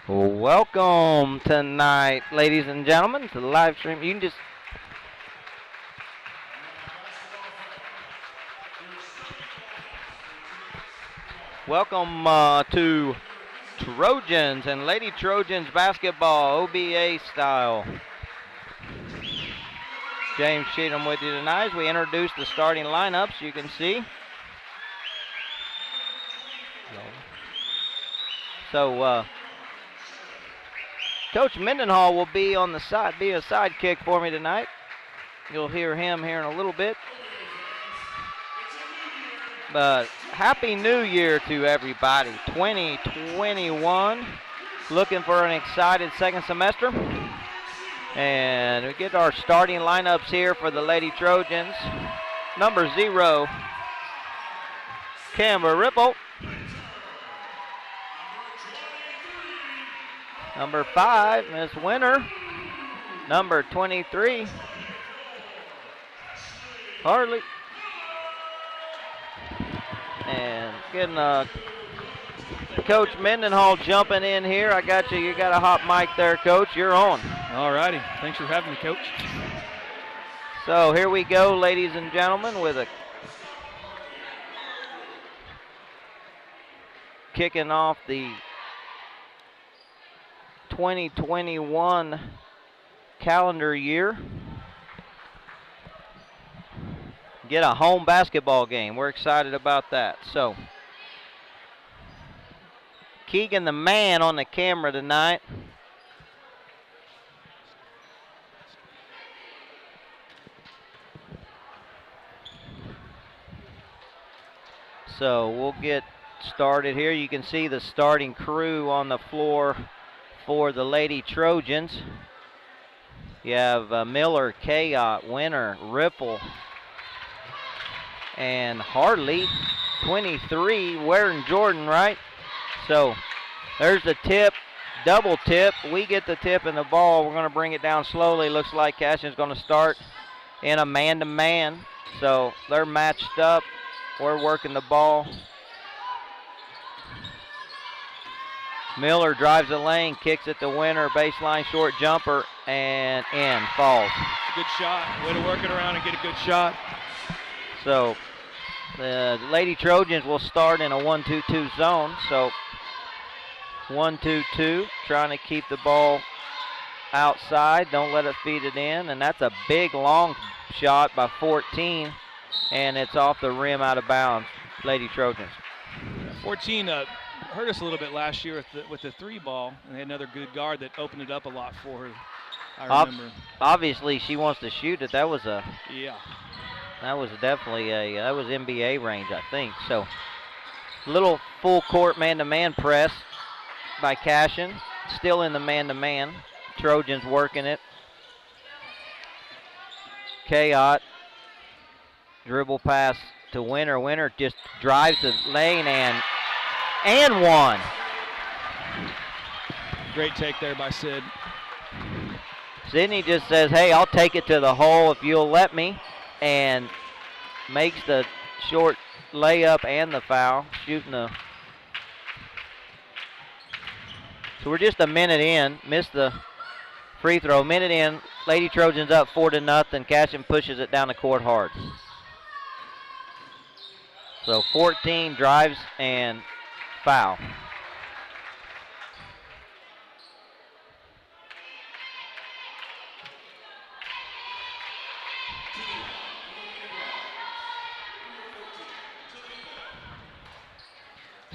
Welcome tonight, ladies and gentlemen, to the live stream. You can just welcome to Trojans and Lady Trojans basketball, OBA style. James Cheatham with you tonight as we introduce the starting lineups. You can see. So, Coach Mendenhall will be on the side, be a sidekick for me tonight. You'll hear him here in a little bit. But Happy New Year to everybody. 2021. Looking for an excited second semester. And we get our starting lineups here for the Lady Trojans. Number 0, Camber Ripple. Number 5, Miss Winter. Number 23, Harley. And getting Coach Mendenhall jumping in here. I got you. You got a hot mic there, Coach. You're on. All righty. Thanks for having me, Coach. So here we go, ladies and gentlemen, with a kicking off the 2021 calendar year. Get a home basketball game. We're excited about that. So, Keegan the man on the camera tonight. So, we'll get started here. You can see the starting crew on the floor for the Lady Trojans. You have Miller, Kayot, Winter, Ripple, and Harley, 23, wearing Jordan, right? So there's the tip, double tip. We get the tip and the ball. We're going to bring it down slowly. Looks like Cashion's going to start in a man-to-man. So they're matched up. We're working the ball. Miller drives the lane, kicks it to Winter, baseline short jumper, and in, falls. Good shot. Way to work it around and get a good shot. So the Lady Trojans will start in a 1-2-2 zone. So 1-2-2, trying to keep the ball outside. Don't let it feed it in. And that's a big, long shot by 14, and it's off the rim out of bounds, Lady Trojans. 14 hurt us a little bit last year with the 3 ball, and they had another good guard that opened it up a lot for her, I remember. Obviously, she wants to shoot it. That was yeah. That was definitely that was NBA range, I think. So, little full court man-to-man press by Cashion. Still in the man-to-man. Trojans working it. Kayot, dribble pass to Winter. Winter just drives the lane and one. Great take there by Sid. Sydney just says, hey, I'll take it to the hole if you'll let me, and makes the short layup and the foul, shooting the. So we're just a minute in, missed the free throw. Minute in, Lady Trojans up 4-0. Cashion pushes it down the court hard. So 14 drives and foul.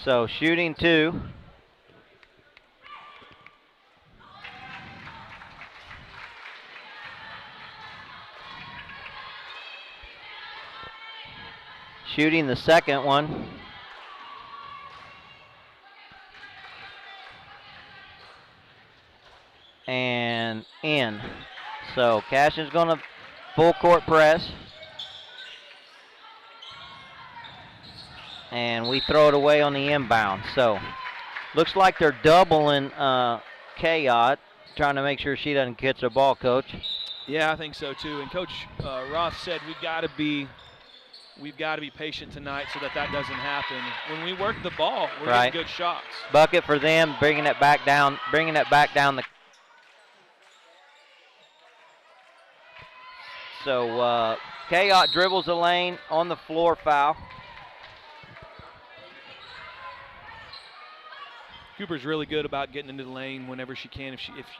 So shooting 2. Shooting the second one. And in. So Cashion's going to full court press. And we throw it away on the inbound. So looks like they're doubling Kayot, trying to make sure she doesn't catch the ball, Coach. Yeah, I think so too. And Coach Roth said we got to be we've got to be patient tonight so that doesn't happen. When we work the ball, we're Right. getting good shots. Bucket for them, bringing it back down the. So Kayot dribbles the lane on the floor, foul. Cooper's really good about getting into the lane whenever she can.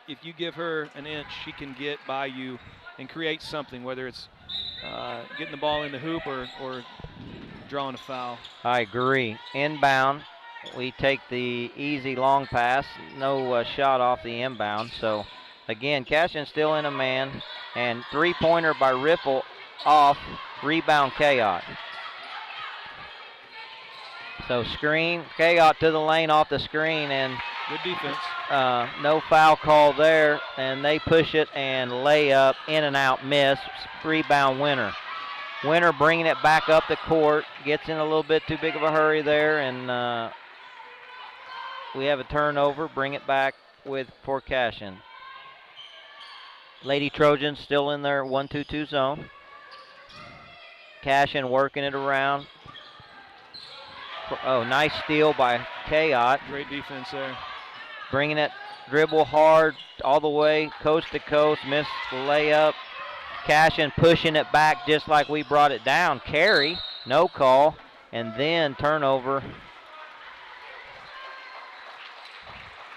If you give her an inch, she can get by you and create something, whether it's getting the ball in the hoop or drawing a foul. I agree. Inbound, we take the easy long pass. No shot off the inbound. So, again, Cashion still in a man. And three-pointer by Ripple off. Rebound, Kayot. So, screen. Kayot to the lane off the screen. And good defense. No foul call there. And they push it and lay up, in and out, miss. Rebound, Winner. Winner bringing it back up the court, gets in a little bit too big of a hurry there, and we have a turnover. Bring it back for Cashion. Lady Trojans still in their 1-2-2 zone. Cashion working it around. Oh, nice steal by Kayot. Great defense there. Bringing it, dribble hard all the way, coast to coast, missed the layup. Cashion pushing it back just like we brought it down. Carry, no call, and then turnover.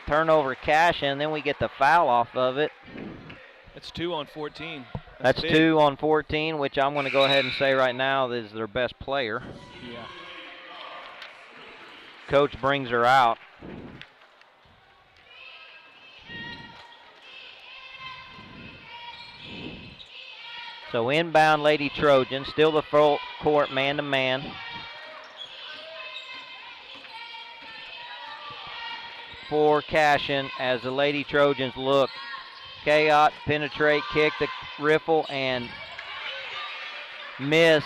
Turnover Cashion, then we get the foul off of it. That's 2 on 14. That's 2 on 14, which I'm going to go ahead and say right now is their best player. Yeah. Coach brings her out. So inbound Lady Trojans, still the full court man-to-man. For Cashion as the Lady Trojans look. Kayot penetrate, kick the riffle, and miss.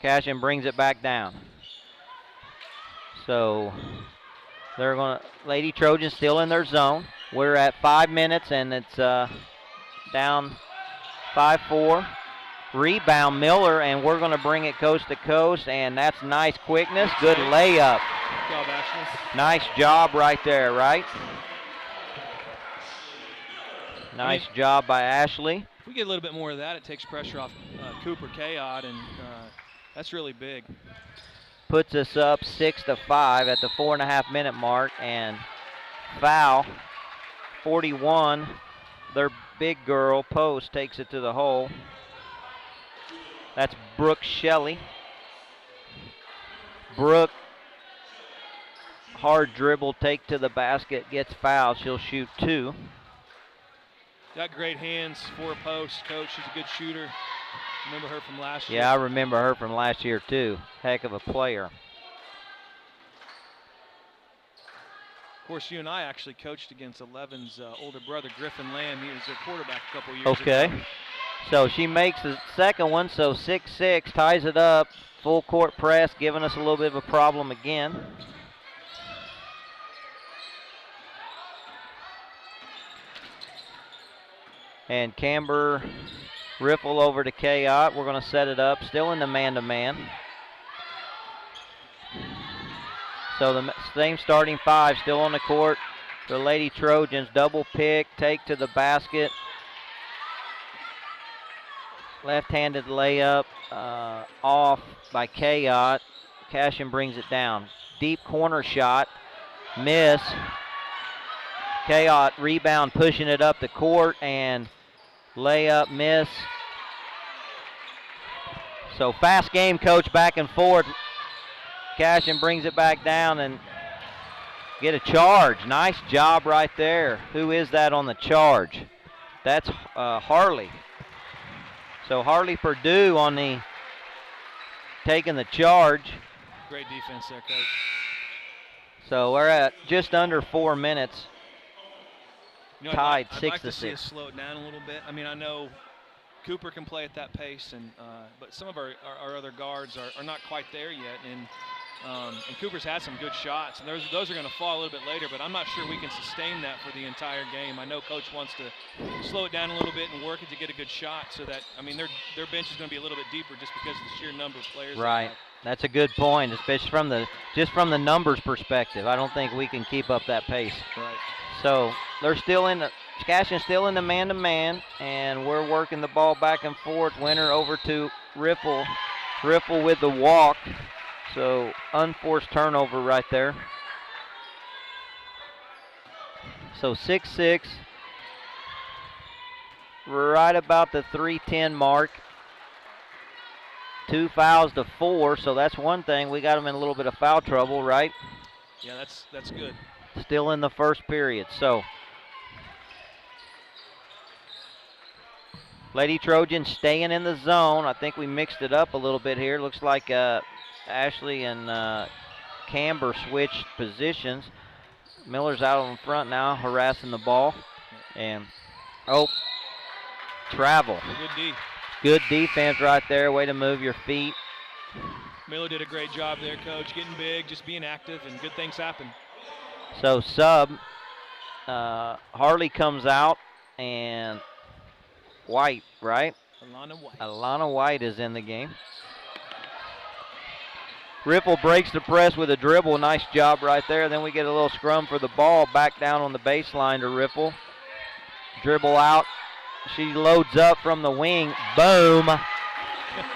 Cashion brings it back down. So they're going to, Lady Trojans still in their zone. We're at 5 minutes, and it's down 5-4. Rebound Miller, and we're going to bring it coast to coast, and that's nice quickness. Good layup. Good job, Ashley. Nice job right there, right? Nice job by Ashley. If we get a little bit more of that, it takes pressure off Cooper Kayot, and that's really big. Puts us up 6-5 at the 4.5-minute mark, and foul. 41, their big girl, Post, takes it to the hole. That's Brooke Shelley. Brooke, hard dribble, take to the basket, gets fouled. She'll shoot 2. Got great hands for a post, Coach. She's a good shooter. Remember her from last year? Yeah, I remember her from last year, too. Heck of a player. Of course, you and I actually coached against Eleven's older brother, Griffin Lamb. He was their quarterback a couple years ago. Okay. So she makes the second one, so 6-6, ties it up. Full court press, giving us a little bit of a problem again. And Camber riffle over to Kayot. We're going to set it up, still in the man-to-man. So the same starting 5 still on the court. The Lady Trojans double pick, take to the basket. Left-handed layup off by Kayot. Cashion brings it down. Deep corner shot, miss. Kayot rebound, pushing it up the court, and layup, miss. So fast game, Coach, back and forth. Cashion brings it back down and get a charge. Nice job right there. Who is that on the charge? That's Harley. So Harley Purdue on the taking the charge. Great defense there, Coach. So we're at just under 4 minutes. You know, Tied I'd 6-6. like to see us slow it down a little bit. I mean, I know Cooper can play at that pace, and but some of our other guards are not quite there yet. And And Cooper's had some good shots, and those are going to fall a little bit later, but I'm not sure we can sustain that for the entire game. I know Coach wants to slow it down a little bit and work it to get a good shot so that, I mean, their bench is going to be a little bit deeper just because of the sheer number of players. Right. That's a good point, especially from the numbers perspective. I don't think we can keep up that pace. Right. So they're still in Cashion's still in the man-to-man, and we're working the ball back and forth. Winner over to Riffle. Riffle with the walk. So unforced turnover right there. So 6-6. Right about the 3:10 mark. 2 fouls to 4, so that's one thing. We got them in a little bit of foul trouble, right? Yeah, that's good. Still in the first period. So Lady Trojans staying in the zone. I think we mixed it up a little bit here. Looks like Ashley and Camber switched positions. Miller's out in front now, harassing the ball. And, travel. Good D. Good defense right there. Way to move your feet. Miller did a great job there, Coach. Getting big, just being active, and good things happen. So sub, Harley comes out, and White, right? Alana White is in the game. Riffle breaks the press with a dribble. Nice job right there. Then we get a little scrum for the ball. Back down on the baseline to Riffle. Dribble out. She loads up from the wing. Boom.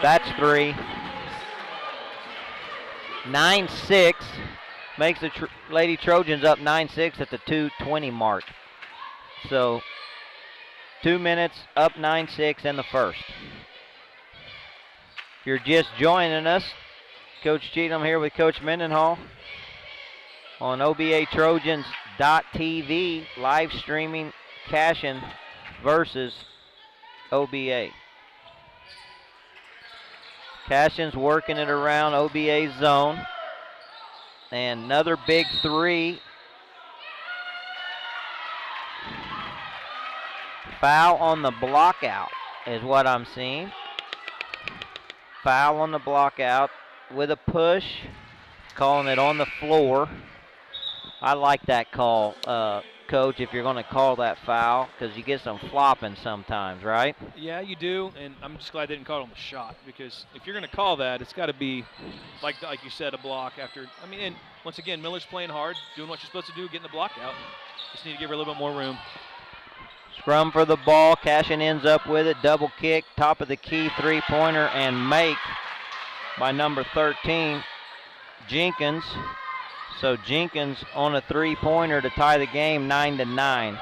That's 3. 9-6. Makes the Lady Trojans up 9-6 at the 2:20 mark. So 2 minutes, up 9-6 in the first. If you're just joining us, Coach Cheatham here with Coach Mendenhall on OBATrojans.tv, live streaming Cashion versus OBA. Cashion's working it around OBA's zone. And another big 3. Foul on the block out is what I'm seeing. Foul on the block out with a push. Calling it on the floor. I like that call, Coach, if you're going to call that foul, because you get some flopping sometimes, right? Yeah, you do, and I'm just glad they didn't call it on the shot, because if you're going to call that, it's got to be, like you said, a block after. I mean, and once again, Miller's playing hard, doing what you're supposed to do, getting the block out. Just need to give her a little bit more room. Scrum for the ball. Cashion ends up with it. Double kick, top of the key, three-pointer, and make by number 13, Jenkins. So Jenkins on a three-pointer to tie the game 9-9.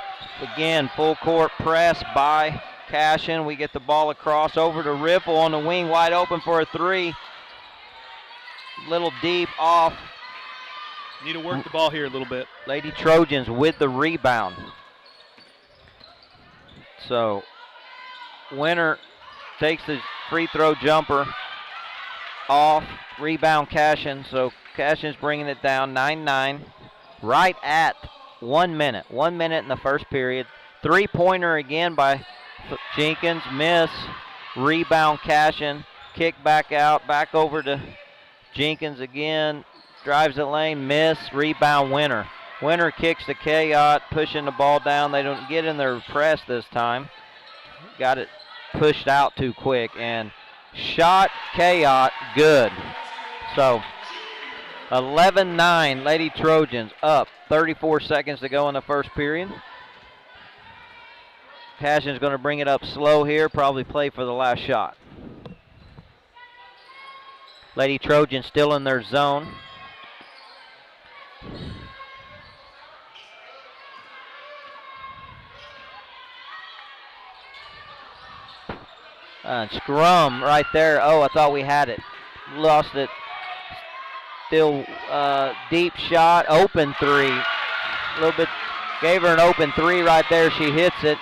Again, full court press by Cashion. We get the ball across over to Riffle on the wing, wide open for a 3. Little deep off. Need to work the ball here a little bit. Lady Trojans with the rebound. So Winner takes the free throw jumper off. Rebound Cashion. So Cashion's bringing it down 9-9. Right at 1 minute. 1 minute in the first period. Three-pointer again by Jenkins. Miss. Rebound Cashion. Kick back out. Back over to Jenkins again. Drives the lane. Miss. Rebound Winner. Winner kicks to Kayot, pushing the ball down. They don't get in their press this time. Got it pushed out too quick. And shot Kayot, good. So 11-9, Lady Trojans up. 34 seconds to go in the first period. Cashion's going to bring it up slow here, probably play for the last shot. Lady Trojans still in their zone. Scrum right there. Oh, I thought we had it. Lost it. Still deep shot. Open 3. A little bit. Gave her an open 3 right there. She hits it.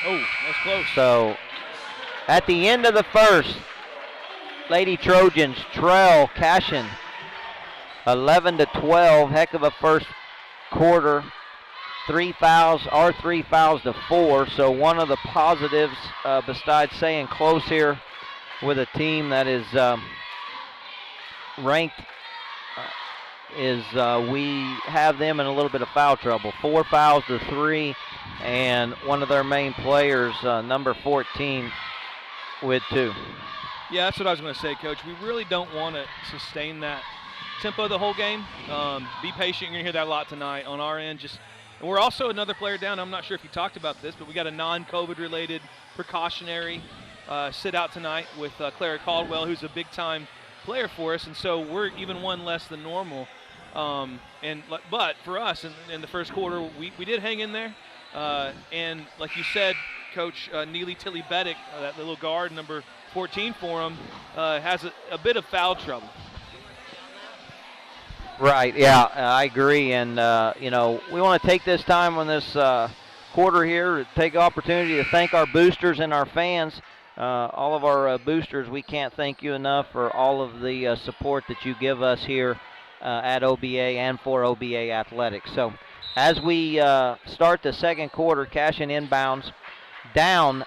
Oh, that's close. So at the end of the first, Lady Trojans trail Cashion 11-12. Heck of a first quarter. 3 fouls to 4. So one of the positives, besides staying close here with a team that is ranked is we have them in a little bit of foul trouble. 4 fouls to 3, and one of their main players, number 14, with 2. Yeah, that's what I was going to say, Coach. We really don't want to sustain that tempo the whole game. Be patient. You're going to hear that a lot tonight on our end. And we're also another player down. I'm not sure if you talked about this, but we got a non-COVID-related precautionary sit-out tonight with Clara Caldwell, who's a big-time player for us, and so we're even one less than normal. But for us, in the first quarter, we did hang in there. And like you said, Coach, Neely Tilly-Beddick, that little guard, number 14 for him, has a bit of foul trouble. Right, yeah, I agree. And, we want to take this time on this quarter here to take opportunity to thank our boosters and our fans. All of our boosters, we can't thank you enough for all of the support that you give us here at OBA and for OBA Athletics. So as we start the second quarter, Cashion inbounds down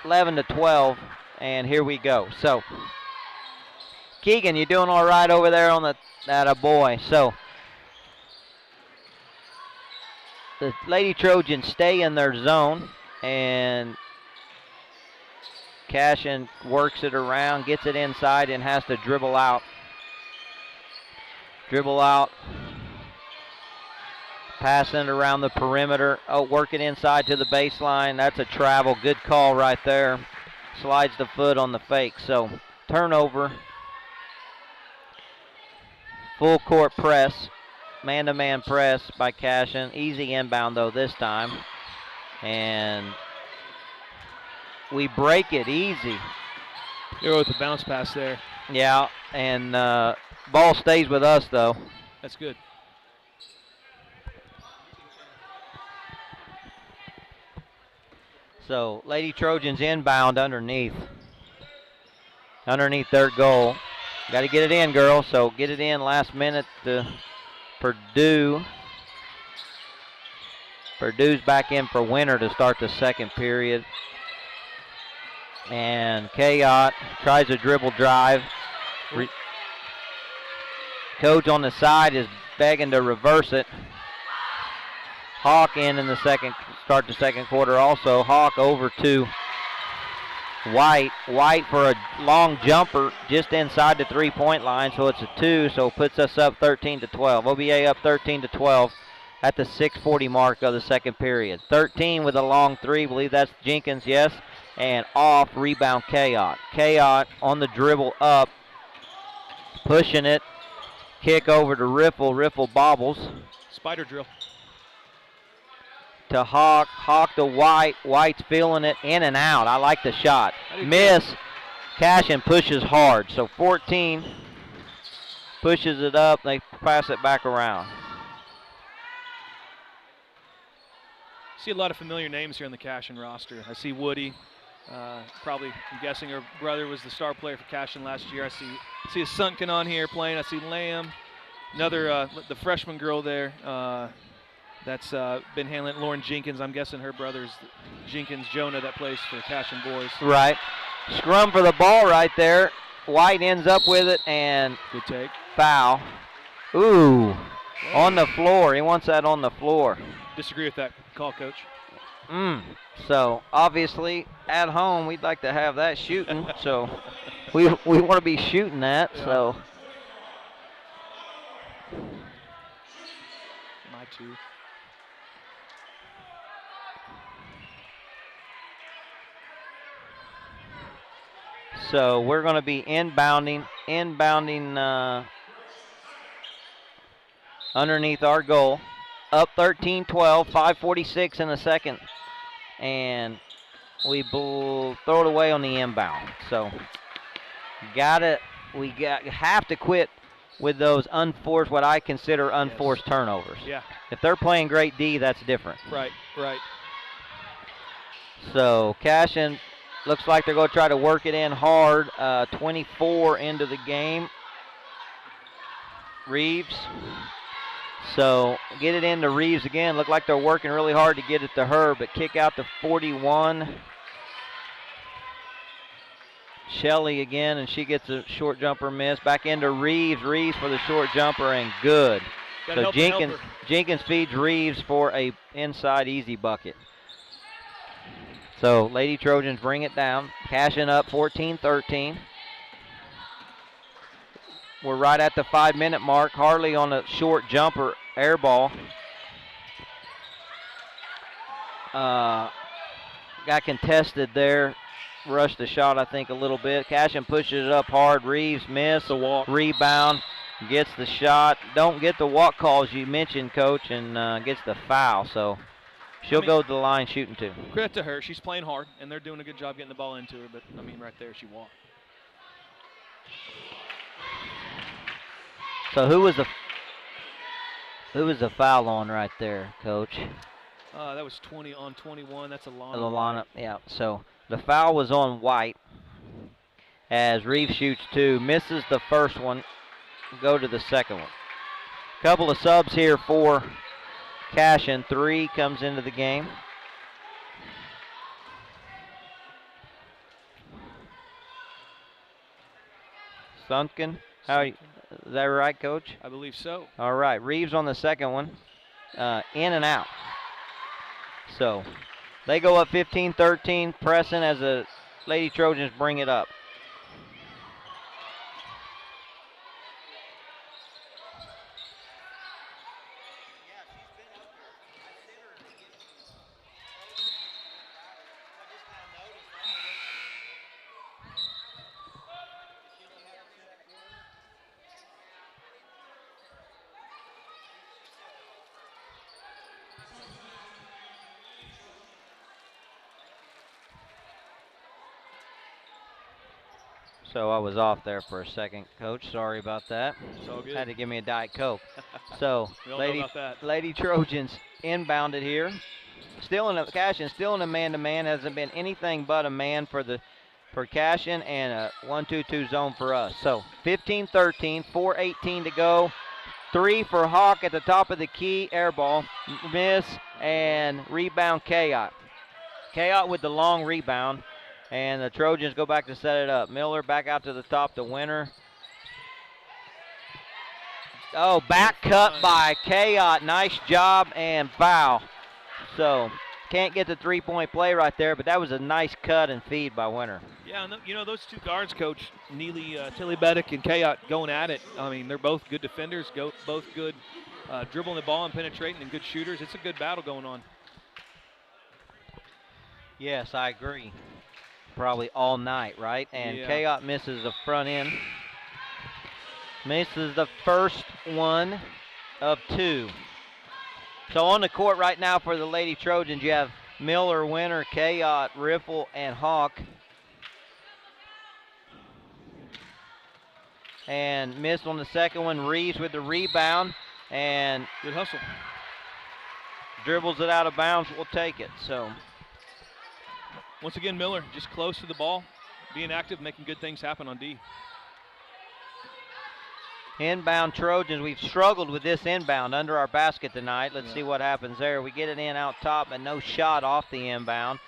11-12, and here we go. So Keegan, you doing all right over there on that a boy? So the Lady Trojans stay in their zone, and Cashion works it around, gets it inside, and has to dribble out. Passing it around the perimeter. Oh, work it inside to the baseline. That's a travel. Good call right there. Slides the foot on the fake. So turnover. Full court press. Man-to-man press by Cashion. Easy inbound, though, this time. And we break it easy. You're with the bounce pass there. Yeah, and ball stays with us, though. That's good. So Lady Trojans inbound underneath their goal. Got to get it in, girls. So get it in last minute to Purdue. Purdue's back in for Winter to start the second period. And Kayot tries a dribble drive. Coach on the side is begging to reverse it. Hawk in the start the second quarter also. Hawk over to White. White for a long jumper just inside the three-point line, so it's a 2, so it puts us up 13-12. OBA up 13-12 at the 6:40 mark of the second period. 13 with a long 3, believe that's Jenkins, yes, and off, rebound Kayot. Kayot on the dribble up, pushing it, kick over to Riffle. Riffle bobbles. Spider drill. To Hawk. Hawk to White. White's feeling it in and out. I like the shot. Miss. Cashion pushes hard. So 14 pushes it up. They pass it back around. See a lot of familiar names here on the Cashion roster. I see Woody. Probably, I'm guessing her brother was the star player for Cashion last year. I see a Sunken on here playing. I see Lamb. Another, the freshman girl there. That's been handling Lauren Jenkins. I'm guessing her brother's Jenkins Jonah that plays for Cashion boys. Right. Scrum for the ball right there. White ends up with it, and good take. Foul. Ooh. Whoa. On the floor. He wants that on the floor. Disagree with that call, Coach. So obviously at home we'd like to have that shooting. So we want to be shooting that. Yeah. So my 2. So we're going to be inbounding underneath our goal. Up 13-12, 5:46 in the second. And we throw it away on the inbound. So we have to quit with those unforced, what I consider unforced turnovers. Yeah. If they're playing great D, that's different. Right. So Cashion looks like they're going to try to work it in hard. 24 into the game. Reeves. So get it into Reeves again. Look like they're working really hard to get it to her, but kick out to 41. Shelley again, and she gets a short jumper miss. Back into Reeves. Reeves for the short jumper, and good. So Jenkins feeds Reeves for a inside easy bucket. So Lady Trojans bring it down. Cashion up 14-13. We're right at the 5-minute mark. Harley on a short jumper, air ball. Got contested there. Rushed the shot, I think, a little bit. Cashion pushes it up hard. Reeves miss. The walk. Rebound. Gets the shot. Don't get the walk calls you mentioned, Coach, and gets the foul. So she'll go to the line shooting two. Credit to her. She's playing hard, and they're doing a good job getting the ball into her. But, I mean, right there, she walked. So who was the foul on right there, Coach? That was 20 on 21. That's Alana. Alana, yeah. So the foul was on White as Reeves shoots two, misses the first one, go to the second one. Couple of subs here for Cashion. 3 comes into the game. Sunken, is that right, Coach? I believe so. All right, Reeves on the second one, in and out. So they go up 15-13, pressing as the Lady Trojans bring it up. So I was off there for a second, Coach. Sorry about that. It's all good. Had to give me a Diet Coke. So Lady Trojans inbounded here. Cashion still in a man-to-man. Hasn't been anything but a man for Cashion, and a 1-2-2 zone for us. So 15-13, 4:18 to go. 3 for Hawk at the top of the key. Air ball, miss, and rebound Kayot. Kayot with the long rebound. And the Trojans go back to set it up. Miller back out to the top, the winner. Oh, back cut by Kayot. Nice job and foul. So can't get the three-point play right there, but that was a nice cut and feed by Winter. Yeah, and those two guards, Coach, Neely Tillybedick and Kayot going at it. I mean, they're both good defenders, both good dribbling the ball and penetrating and good shooters. It's a good battle going on. Yes, I agree. Probably all night, right? And Kayot misses the front end. Misses the first one of 2. So on the court right now for the Lady Trojans, you have Miller, Winter, Kayot, Riffle, and Hawk. And missed on the second one. Reeves with the rebound. And good hustle. Dribbles it out of bounds. We'll take it. So once again, Miller just close to the ball, being active, making good things happen on D. Inbound Trojans. We've struggled with this inbound under our basket tonight. Let's see what happens there. We get it in out top, but no shot off the inbound.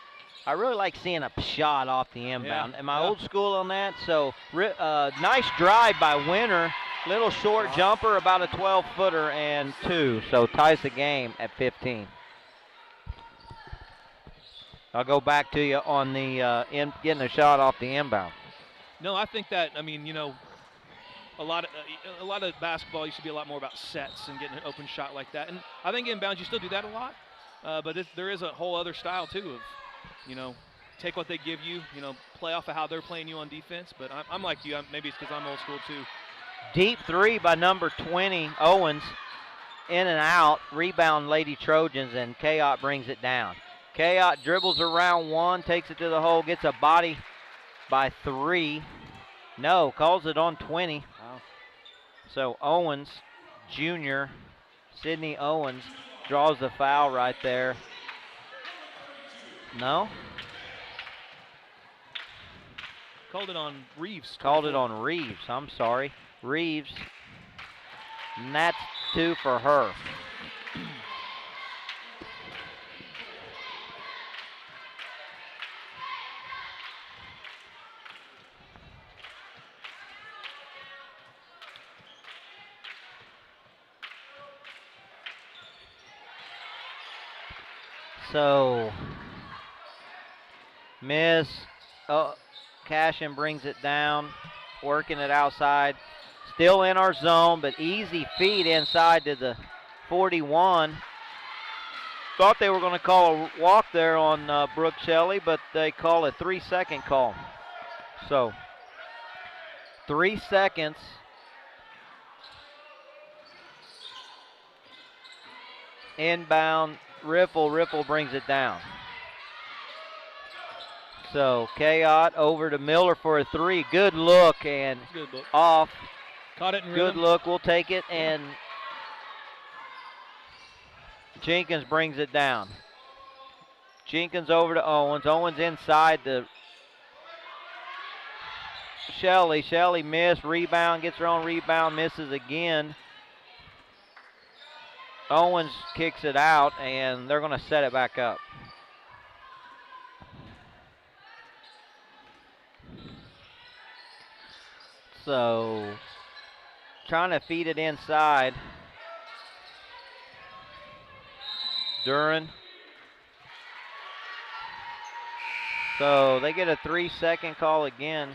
I really like seeing a shot off the inbound. Am I old school on that? So nice drive by Winter. Little short jumper, about a 12-footer and 2. So ties the game at 15. I'll go back to you on the getting a shot off the inbound. No, I think that, a lot of basketball used to be a lot more about sets and getting an open shot like that. And I think inbounds you still do that a lot, but there is a whole other style too of, take what they give you, play off of how they're playing you on defense. But I'm like you. Maybe it's because I'm old school too. Deep 3 by number 20, Owens, in and out. Rebound Lady Trojans, and Kayot brings it down. Kayot dribbles around 1, takes it to the hole, gets a body by 3. No, calls it on 20. Wow. So Owens, Jr., Sydney Owens, draws the foul right there. No? Called it on Reeves. Called it on Reeves. I'm sorry. Reeves. And that's 2 for her. So, miss. Oh, Cashion brings it down, working it outside. Still in our zone, but easy feed inside to the 41. Thought they were going to call a walk there on Brooke Shelley, but they call a 3-second call. So, 3 seconds. Inbound, Riffle brings it down. So, Kayot over to Miller for a 3. Good look and good look. Off. Caught it in Good rhythm. look, we'll take it, and Jenkins brings it down. Jenkins over to Owens. Owens inside to Shelley. Shelley missed, rebound, gets her own rebound, misses again. Owens kicks it out, and they're going to set it back up. So, trying to feed it inside. Duran. So, they get a 3-second call again.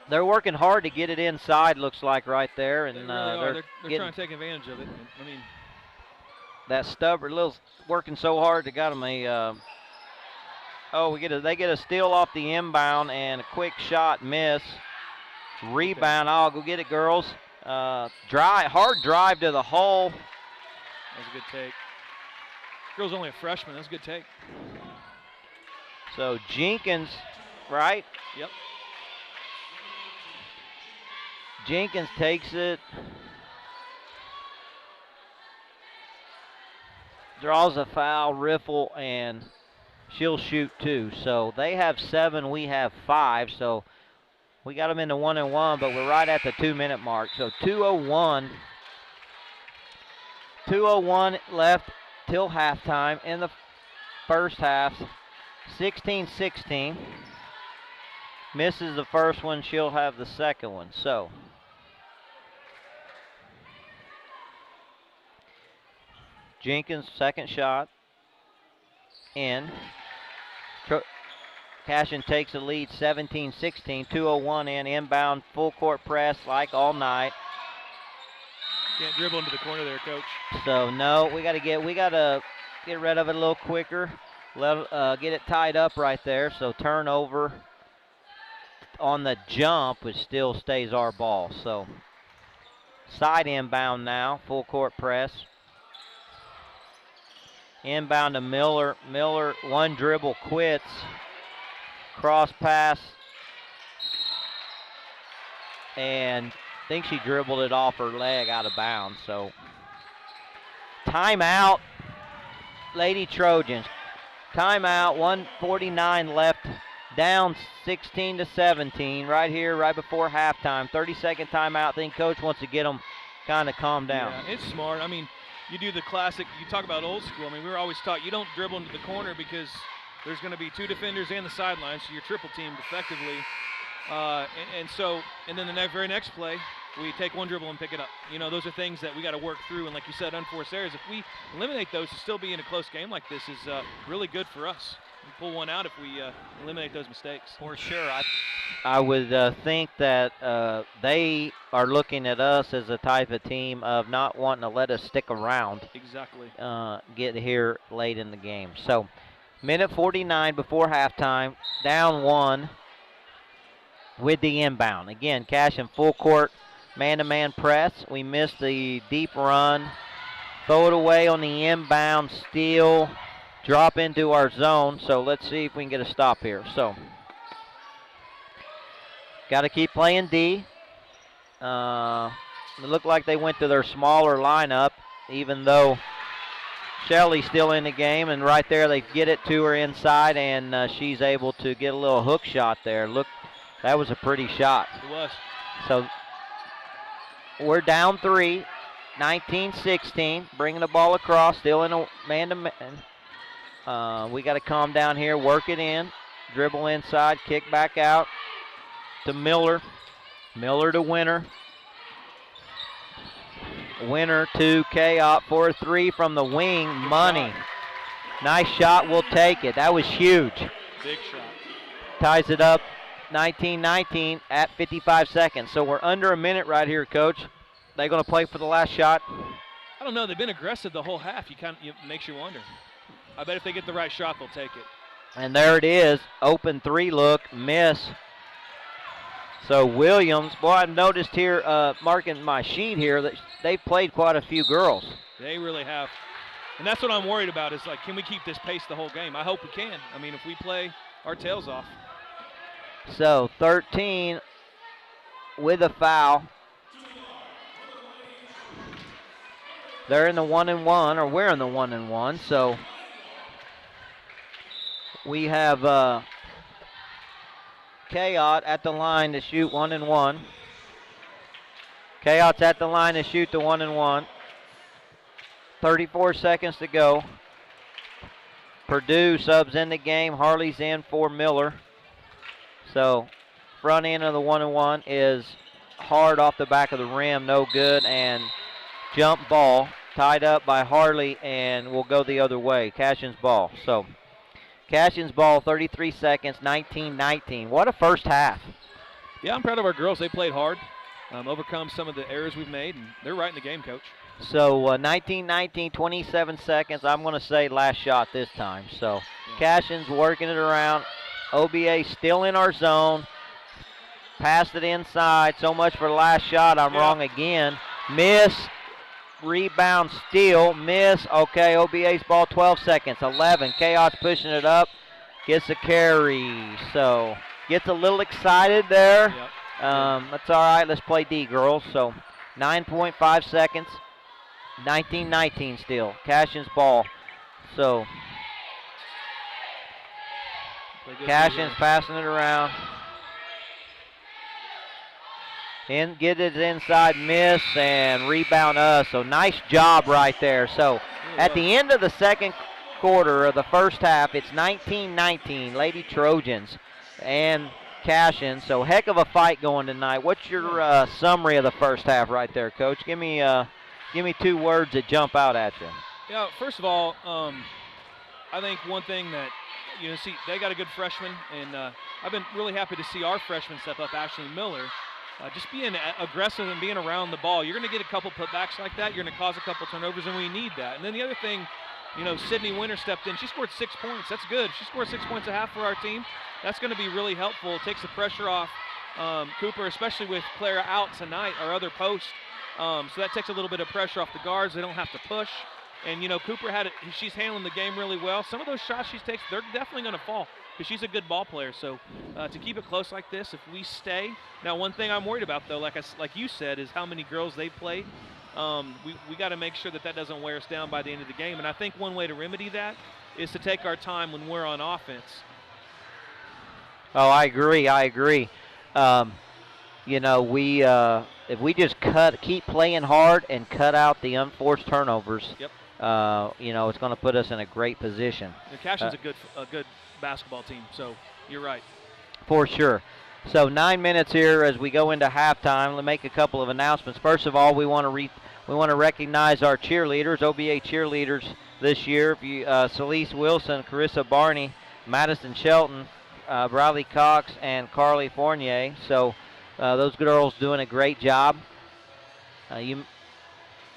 They're working hard to get it inside, looks like, right there. And they really they're trying to take advantage of it. I mean, that stubborn little working so hard, they got them a. They get a steal off the inbound and a quick shot miss. Rebound. Okay. Oh, go get it, girls. Hard drive to the hole. That was a good take. Girl's only a freshman. That's a good take. So Jenkins, right? Yep. Jenkins takes it. Draws a foul, Riffle, and she'll shoot 2. So they have 7, we have 5. So we got them into 1-1, but we're right at the 2-minute mark. So 2:01 left till halftime in the first half. 16-16. Misses the first one, she'll have the second one. So Jenkins, second shot, in. Cashion takes the lead, 17-16, 2:01 in, inbound, full court press like all night. Can't dribble into the corner there, Coach. So no, we got to get rid of it a little quicker. Get it tied up right there. So turnover on the jump, which still stays our ball. So side inbound now, full court press. Inbound to Miller. Miller, one dribble, quits. Cross pass. And I think she dribbled it off her leg out of bounds. So timeout, Lady Trojans. Timeout, 1:49 left. Down 16-17 right here, right before halftime. 30-second timeout. I think Coach wants to get them kind of calmed down. Yeah, it's smart. I mean, you do the classic, you talk about old school. I mean, we were always taught you don't dribble into the corner because there's going to be 2 defenders and the sideline, so you're triple teamed effectively. And then the very next play, we take one dribble and pick it up. You know, those are things that we got to work through. And like you said, unforced errors. If we eliminate those to still be in a close game like this is really good for us. We pull one out if we eliminate those mistakes. For sure. I would think that they are looking at us as a type of team of not wanting to let us stick around. Exactly. Get here late in the game. So, minute 49 before halftime, down 1 with the inbound. Again, Cashion full court, man-to-man press. We missed the deep run. Throw it away on the inbound, steal, drop into our zone. So let's see if we can get a stop here. So, got to keep playing D. It looked like they went to their smaller lineup, even though Shelley's still in the game. And right there, they get it to her inside, and she's able to get a little hook shot there. Look, that was a pretty shot. It was. So we're down 3, 19-16, bringing the ball across, still in a man-to-man. We got to calm down here, work it in, dribble inside, kick back out to Miller. Miller to Winter. Winner to K-Op for a 3 from the wing. Good Money. shot. Nice shot. We'll take it. That was huge. Big shot. Ties it up 19-19 at 55 seconds. So we're under a minute right here, Coach. They going to play for the last shot? I don't know. They've been aggressive the whole half. It makes you wonder. I bet if they get the right shot, they'll take it. And there it is. Open 3 look. Miss. So Williams, boy, I noticed here, marking my sheet here, that they've played quite a few girls. They really have. And that's what I'm worried about is, like, can we keep this pace the whole game? I hope we can. I mean, if we play our tails off. So 13 with a foul. They're in the 1-and-1, or we're in the 1-and-1. So we have Kayot at the line to shoot 1-and-1. Kayot's at the line to shoot the 1-and-1. 34 seconds to go. Purdue subs in the game. Harley's in for Miller. So front end of the 1-and-1 is hard off the back of the rim, no good, and jump ball tied up by Harley and will go the other way. Cashion's ball. So Cashion's ball, 33 seconds, 19-19. What a first half. Yeah, I'm proud of our girls. They played hard, overcome some of the errors we've made, and they're right in the game, Coach. So 19-19, 27 seconds. I'm going to say last shot this time. So Cashion's working it around. OBA still in our zone. Passed it inside. So much for the last shot. I'm wrong again. Miss. Rebound, steal, miss. Okay, OBA's ball, 12 seconds, 11. Chaos pushing it up, gets a carry. So gets a little excited there. Yep. That's all right. Let's play D, girls. So 9.5 seconds, 19-19 still. Cashion's ball. So Cashion's passing it around. And get it inside, miss, and rebound us. So nice job right there. So at the end of the second quarter of the first half, it's 19-19, Lady Trojans and Cashion. So heck of a fight going tonight. What's your summary of the first half right there, Coach? Give me 2 words that jump out at you. Yeah, first of all, I think one thing that, see, they got a good freshman, and I've been really happy to see our freshman step up, Ashley Miller. Just being aggressive and being around the ball. You're going to get a couple putbacks like that. You're going to cause a couple turnovers, and we need that. And then the other thing, Sydney Winter stepped in. She scored 6 points. That's good. She scored 6 points a half for our team. That's going to be really helpful. It takes the pressure off Cooper, especially with Clara out tonight, our other post. So that takes a little bit of pressure off the guards. They don't have to push. And, Cooper she's handling the game really well. Some of those shots she takes, they're definitely going to fall because she's a good ball player. So to keep it close like this, if we stay. Now, one thing I'm worried about, though, like you said, is how many girls they've played. We got to make sure that doesn't wear us down by the end of the game. And I think one way to remedy that is to take our time when we're on offense. Oh, I agree. If we just keep playing hard and cut out the unforced turnovers, yep. It's going to put us in a great position. Cashion's a good basketball team, so you're right. For sure. So 9 minutes here as we go into halftime. Let's make a couple of announcements. First of all, we want to recognize our cheerleaders, OBA cheerleaders this year. Celeste Wilson, Carissa Barney, Madison Shelton, Bradley Cox, and Carly Fournier. So those girls doing a great job. You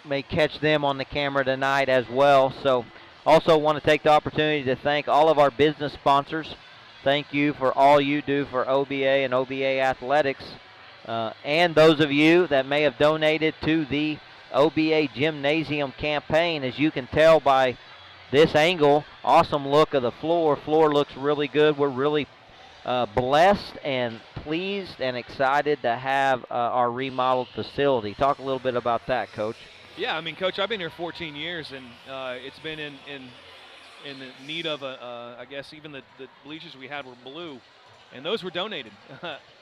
may catch them on the camera tonight as well. So also want to take the opportunity to thank all of our business sponsors. Thank you for all you do for OBA and OBA athletics. And those of you that may have donated to the OBA Gymnasium campaign. As you can tell by this angle, awesome look of the floor. Floor looks really good. We're really blessed and pleased and excited to have our remodeled facility. Talk a little bit about that, Coach. Yeah, I mean, Coach, I've been here 14 years, and it's been in need of I guess even the bleachers we had were blue, and those were donated.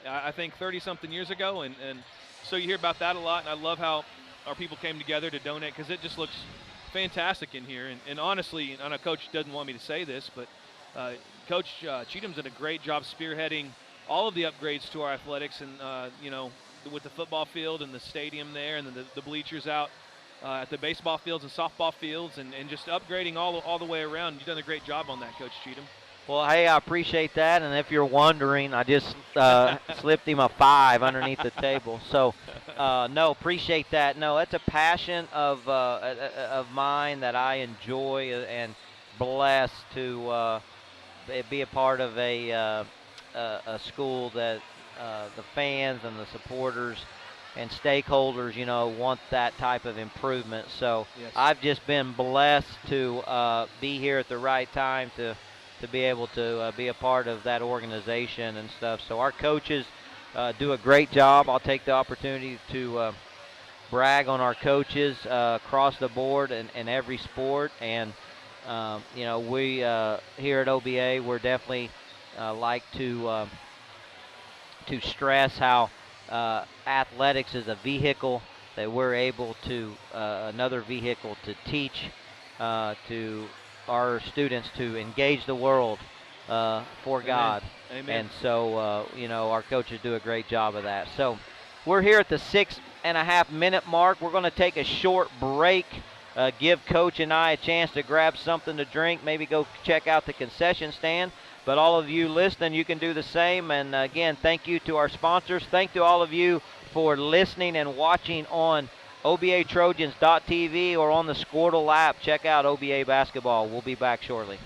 I think 30-something years ago, and so you hear about that a lot, and I love how our people came together to donate because it just looks fantastic in here. And honestly, I know Coach doesn't want me to say this, but Coach Cheatham's done a great job spearheading all of the upgrades to our athletics, and with the football field and the stadium there and the bleachers out at the baseball fields and softball fields, and just upgrading all the way around. You've done a great job on that, Coach Cheatham. Well, hey, I appreciate that. And if you're wondering, I just slipped him a 5 underneath the table. So, no, appreciate that. No, it's a passion of mine that I enjoy and blessed to be a part of a school that the fans and the supporters and stakeholders, want that type of improvement. So Yes. I've just been blessed to be here at the right time to be able to be a part of that organization and stuff. So our coaches do a great job. I'll take the opportunity to brag on our coaches across the board in every sport. And, we here at OBA, we're definitely like to stress how athletics is a vehicle that we're able to, another vehicle to teach to our students to engage the world for Amen. God. Amen. And so, our coaches do a great job of that. So we're here at the 6.5-minute mark. We're going to take a short break, give Coach and I a chance to grab something to drink, maybe go check out the concession stand. But all of you listening, you can do the same. And again, thank you to our sponsors. Thank to all of you for listening and watching on OBATrojans.tv or on the Squirtle app. Check out OBA Basketball. We'll be back shortly.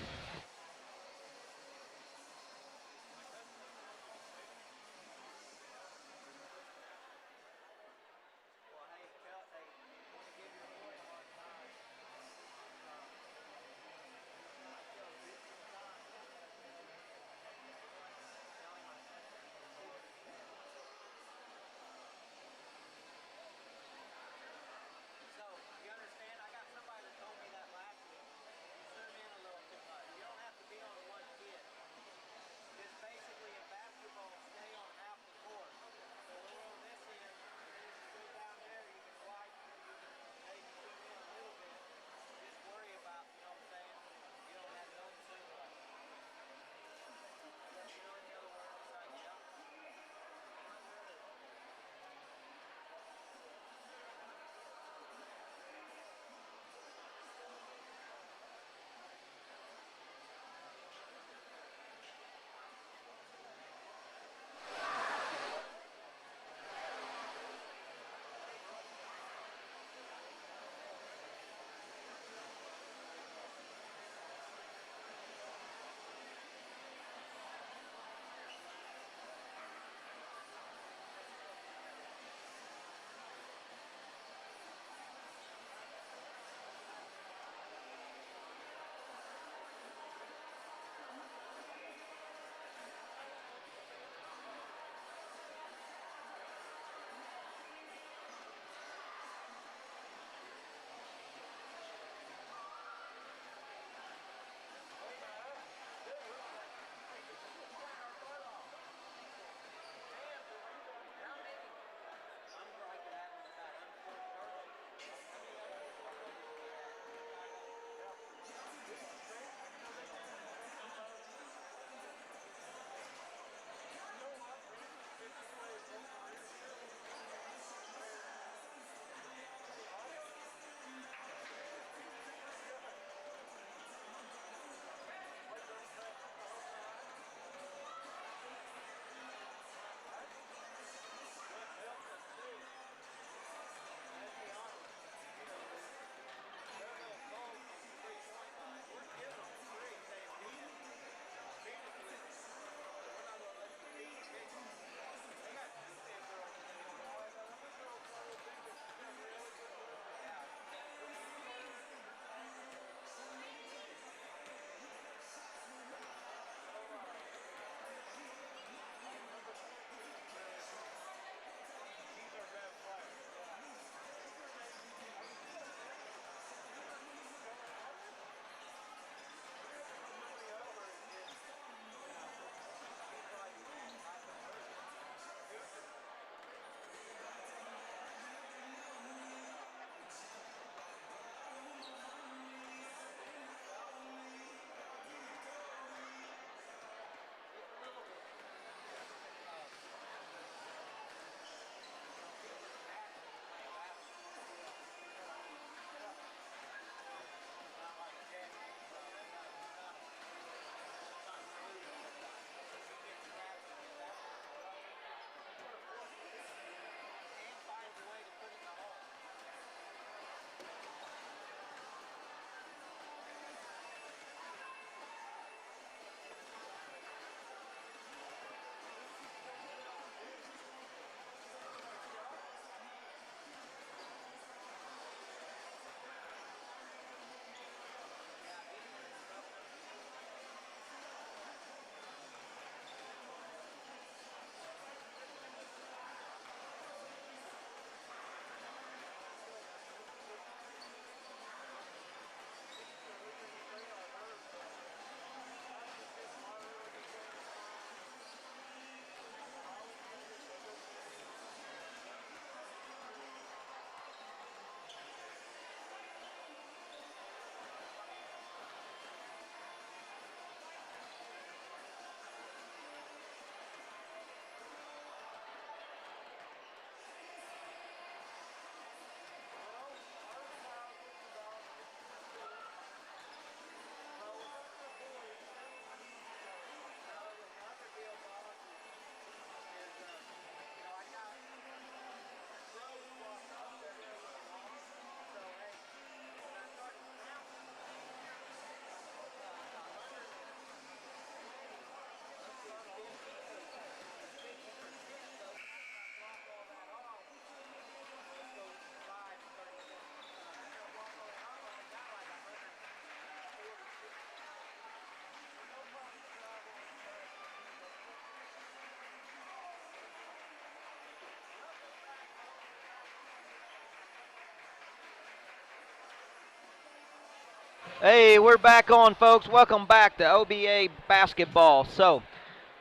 Hey, we're back on, folks. Welcome back to OBA basketball. So,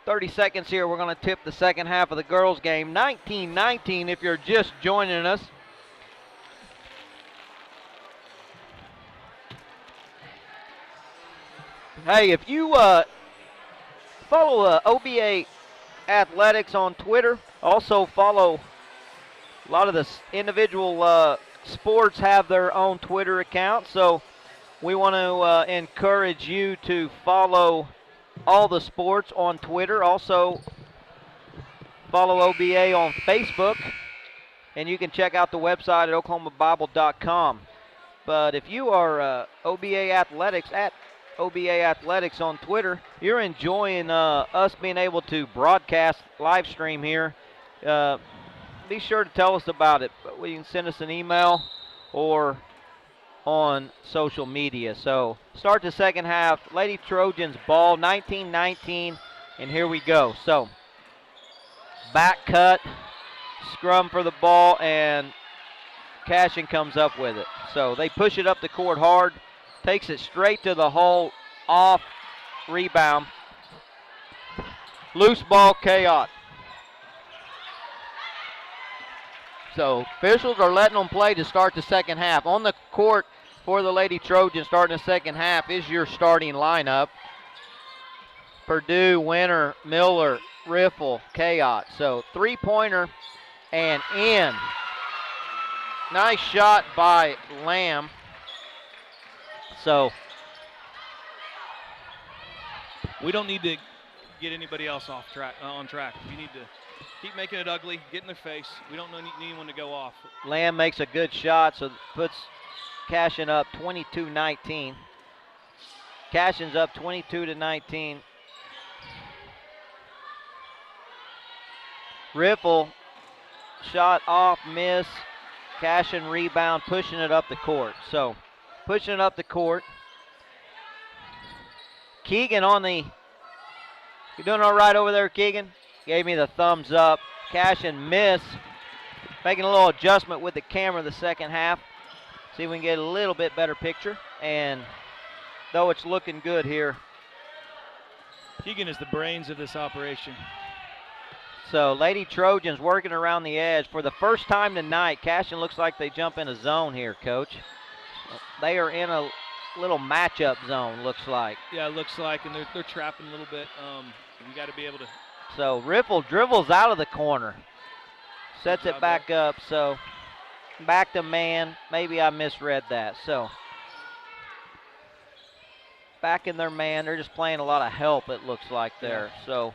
30 seconds here. We're going to tip the second half of the girls' game. 19-19 if you're just joining us. Hey, if you follow OBA Athletics on Twitter, also follow a lot of the individual sports have their own Twitter account. So, we want to encourage you to follow all the sports on Twitter. Also, follow OBA on Facebook, and you can check out the website at oklahomabible.com. But if you are OBA Athletics at OBA Athletics on Twitter, you're enjoying us being able to broadcast live stream here. Be sure to tell us about it. You can send us an email or on social media. So start the second half. Lady Trojans ball, 19-19, and here we go. So back cut, scrum for the ball, and Cashion comes up with it. So they push it up the court hard, takes it straight to the hole, off rebound. Loose ball, Chaos. So officials are letting them play to start the second half. On the court for the Lady Trojans starting the second half is your starting lineup. Purdue, Winter, Miller, Riffle, Chaos. So three-pointer and in. Nice shot by Lamb. So we don't need to get anybody else off track on track. We need to keep making it ugly, get in their face. We don't need anyone to go off. Lamb makes a good shot, so puts Cashion up 22-19. Cashion's up 22-19. Riffle, shot off, miss. Cashion rebound, pushing it up the court. So, pushing it up the court. Keegan on the, you doing all right over there, Keegan? Gave me the thumbs up. Cashion miss. Making a little adjustment with the camera the second half. See if we can get a little bit better picture. And though it's looking good here. Keegan is the brains of this operation. So Lady Trojans working around the edge. For the first time tonight, Cashion looks like they jump in a zone here, Coach. They are in a little matchup zone, looks like. Yeah, it looks like, and they're trapping a little bit. You got to be able to. So Riffle dribbles out of the corner. Sets it back up, so back to man. Maybe I misread that. So back in their man. They're just playing a lot of help, it looks like there. Yeah. So.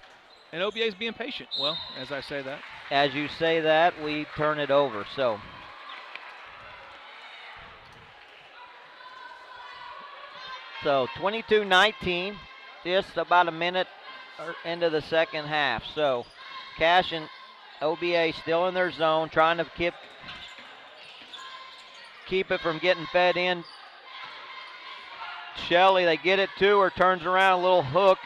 And OBA is being patient. Well, as I say that. As you say that, we turn it over. So So 22-19, just about a minute into the second half. So Cashion, OBA still in their zone, trying to keep it from getting fed in. Shelley, they get it to her, turns around, a little hook.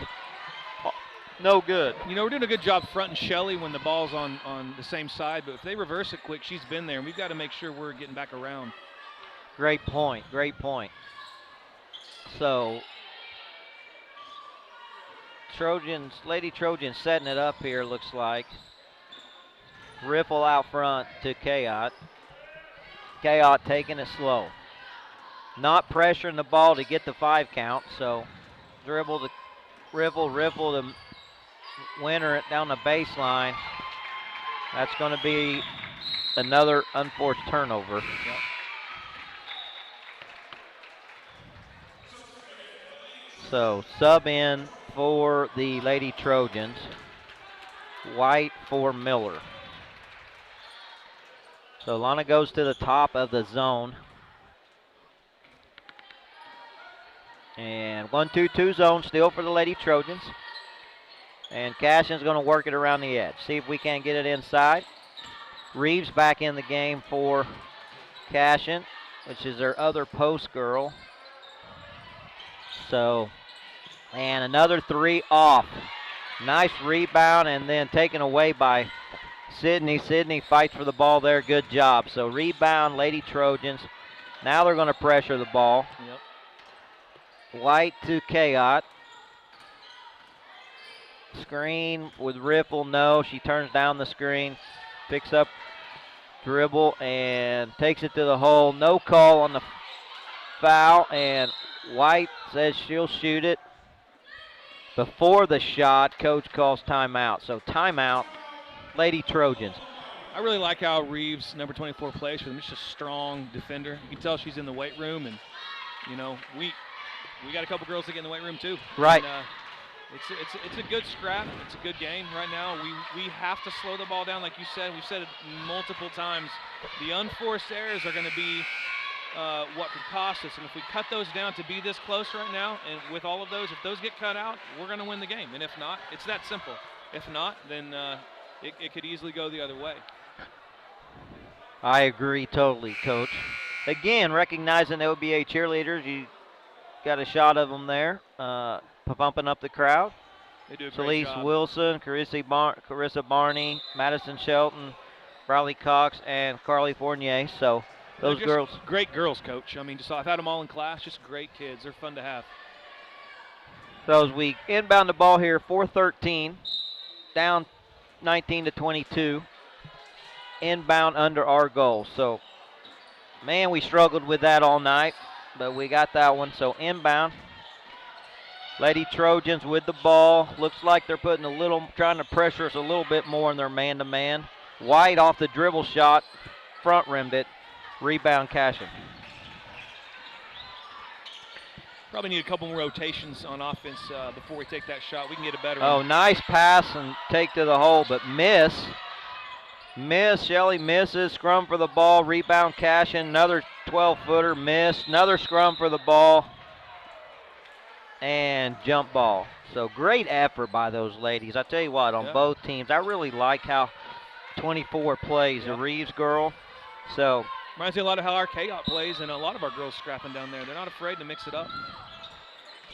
No good. You know, we're doing a good job fronting Shelley when the ball's on the same side, but if they reverse it quick, she's been there, and we've got to make sure we're getting back around. Great point, great point. So, Lady Trojans setting it up here, looks like. Riffle out front to Kayot. Kayot taking it slow. Not pressuring the ball to get the 5 count, so dribble to Riffle to Winter it down the baseline. That's going to be another unforced turnover. Yep. So sub in for the Lady Trojans. White for Miller. So Lana goes to the top of the zone. And 1-2-2 zone still for the Lady Trojans. And Cashion's going to work it around the edge. See if we can get it inside. Reeves back in the game for Cashion, which is their other post girl. So, and another 3 off. Nice rebound and then taken away by Sydney. Sydney fights for the ball there. Good job. So rebound, Lady Trojans. Now they're going to pressure the ball. Yep. White to Kayot. Screen with Ripple, no. She turns down the screen, picks up dribble, and takes it to the hole. No call on the foul, and White says she'll shoot it. Before the shot, coach calls timeout. So timeout, Lady Trojans. I really like how Reeves, number 24, plays for them. She's a strong defender. You can tell she's in the weight room, and, you know, we got a couple girls that get in the weight room too. Right. And, it's a good scrap. It's a good game right now. We have to slow the ball down, like you said. We've said it multiple times. The unforced errors are going to be what could cost us. And if we cut those down to be this close right now, and with all of those, if those get cut out, we're going to win the game. And if not, it's that simple. If not, then it could easily go the other way. I agree totally, Coach. Again, recognizing OBA cheerleaders, you got a shot of them there, pumping up the crowd. They do a great job. Celeste Wilson, Carissa Barney, Madison Shelton, Riley Cox, and Carly Fournier. So those girls. Great girls, Coach. I mean, I've had them all in class. Just great kids. They're fun to have. So as we inbound the ball here, 4:13, down 19-22. Inbound under our goal. So, man, we struggled with that all night, but we got that one. So inbound. Lady Trojans with the ball. Looks like they're trying to pressure us a little bit more in their man-to-man. White off the dribble shot, front rimmed it. Rebound Cashion. Probably need a couple more rotations on offense before we take that shot. We can get a better one. Nice pass and take to the hole, but miss. Shelly misses. Scrum for the ball. Rebound Cashion. Another 12-footer. Miss. Another scrum for the ball. And jump ball. So great effort by those ladies. I tell you what, on both teams, I really like how 24 plays, the Reeves girl. So reminds me a lot of how our K-Op plays, and a lot of our girls scrapping down there. They're not afraid to mix it up.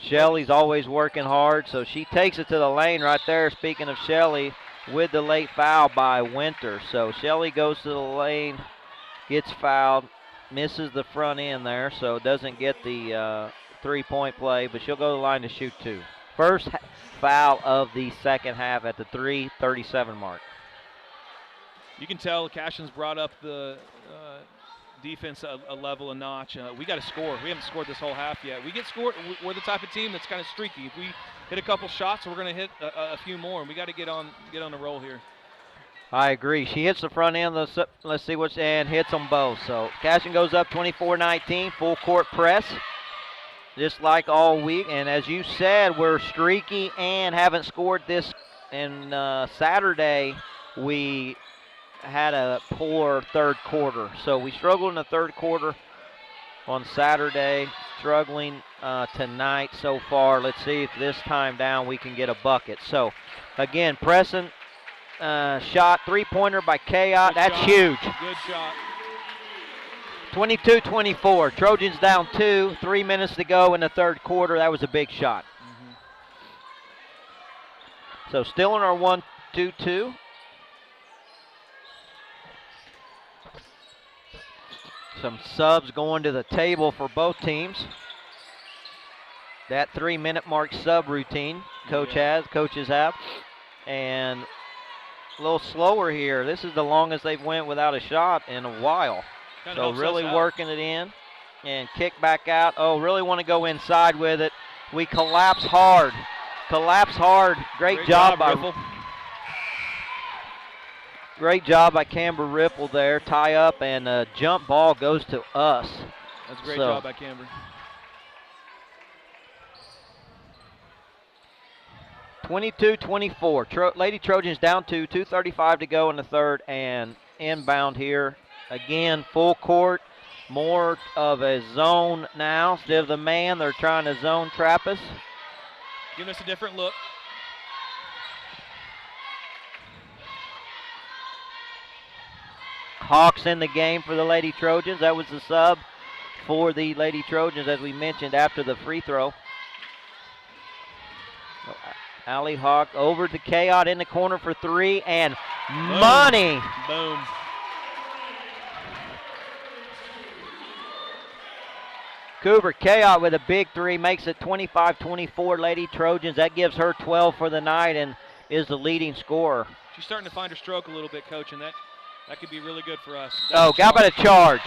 Shelly's always working hard, so she takes it to the lane right there. Speaking of Shelly, with the late foul by Winter. So Shelly goes to the lane, gets fouled, misses the front end there, so doesn't get the three-point play, but she'll go to the line to shoot two. First foul of the second half at the 3:37 mark. You can tell Cashion's brought up the defense a level, a notch. We got to score. We haven't scored this whole half yet. We get scored. We're the type of team that's kind of streaky. If we hit a couple shots, we're going to hit a few more, and we got to get on the roll here. I agree. She hits the front end. Let's see what's and hits them both. So Cashion goes up 24-19, full court press, just like all week. And as you said, we're streaky and haven't scored this. And Saturday we had a poor third quarter. So we struggled in the third quarter on Saturday, struggling tonight so far. Let's see if this time down we can get a bucket. So, again, pressing shot, three-pointer by Kayot. That's huge. Good shot. 22-24. Trojans down 2, 3 minutes to go in the third quarter. That was a big shot. So still in our 1-2-2. Some subs going to the table for both teams. That 3-minute mark sub routine coaches have. And a little slower here. This is the longest they've went without a shot in a while. So really working it in and kick back out. Oh, really want to go inside with it. We collapse hard. Great job by Ripple. Great job by Camber Ripple there. Tie up and jump ball goes to us. That's a great job by Camber. 22-24. Lady Trojans down 2, 2:35 to go in the third, and inbound here. Again, full court. More of a zone now. Instead of the man, they're trying to zone trap us. Giving us a different look. Hawks in the game for the Lady Trojans. That was the sub for the Lady Trojans, as we mentioned, after the free throw. Allie Hawk over to Kayot in the corner for 3, and boom. Money. Boom. Cooper Chaot with a big three makes it 25-24 Lady Trojans. That gives her 12 for the night and is the leading scorer. She's starting to find her stroke a little bit, Coach, and that could be really good for us. Got about a charge.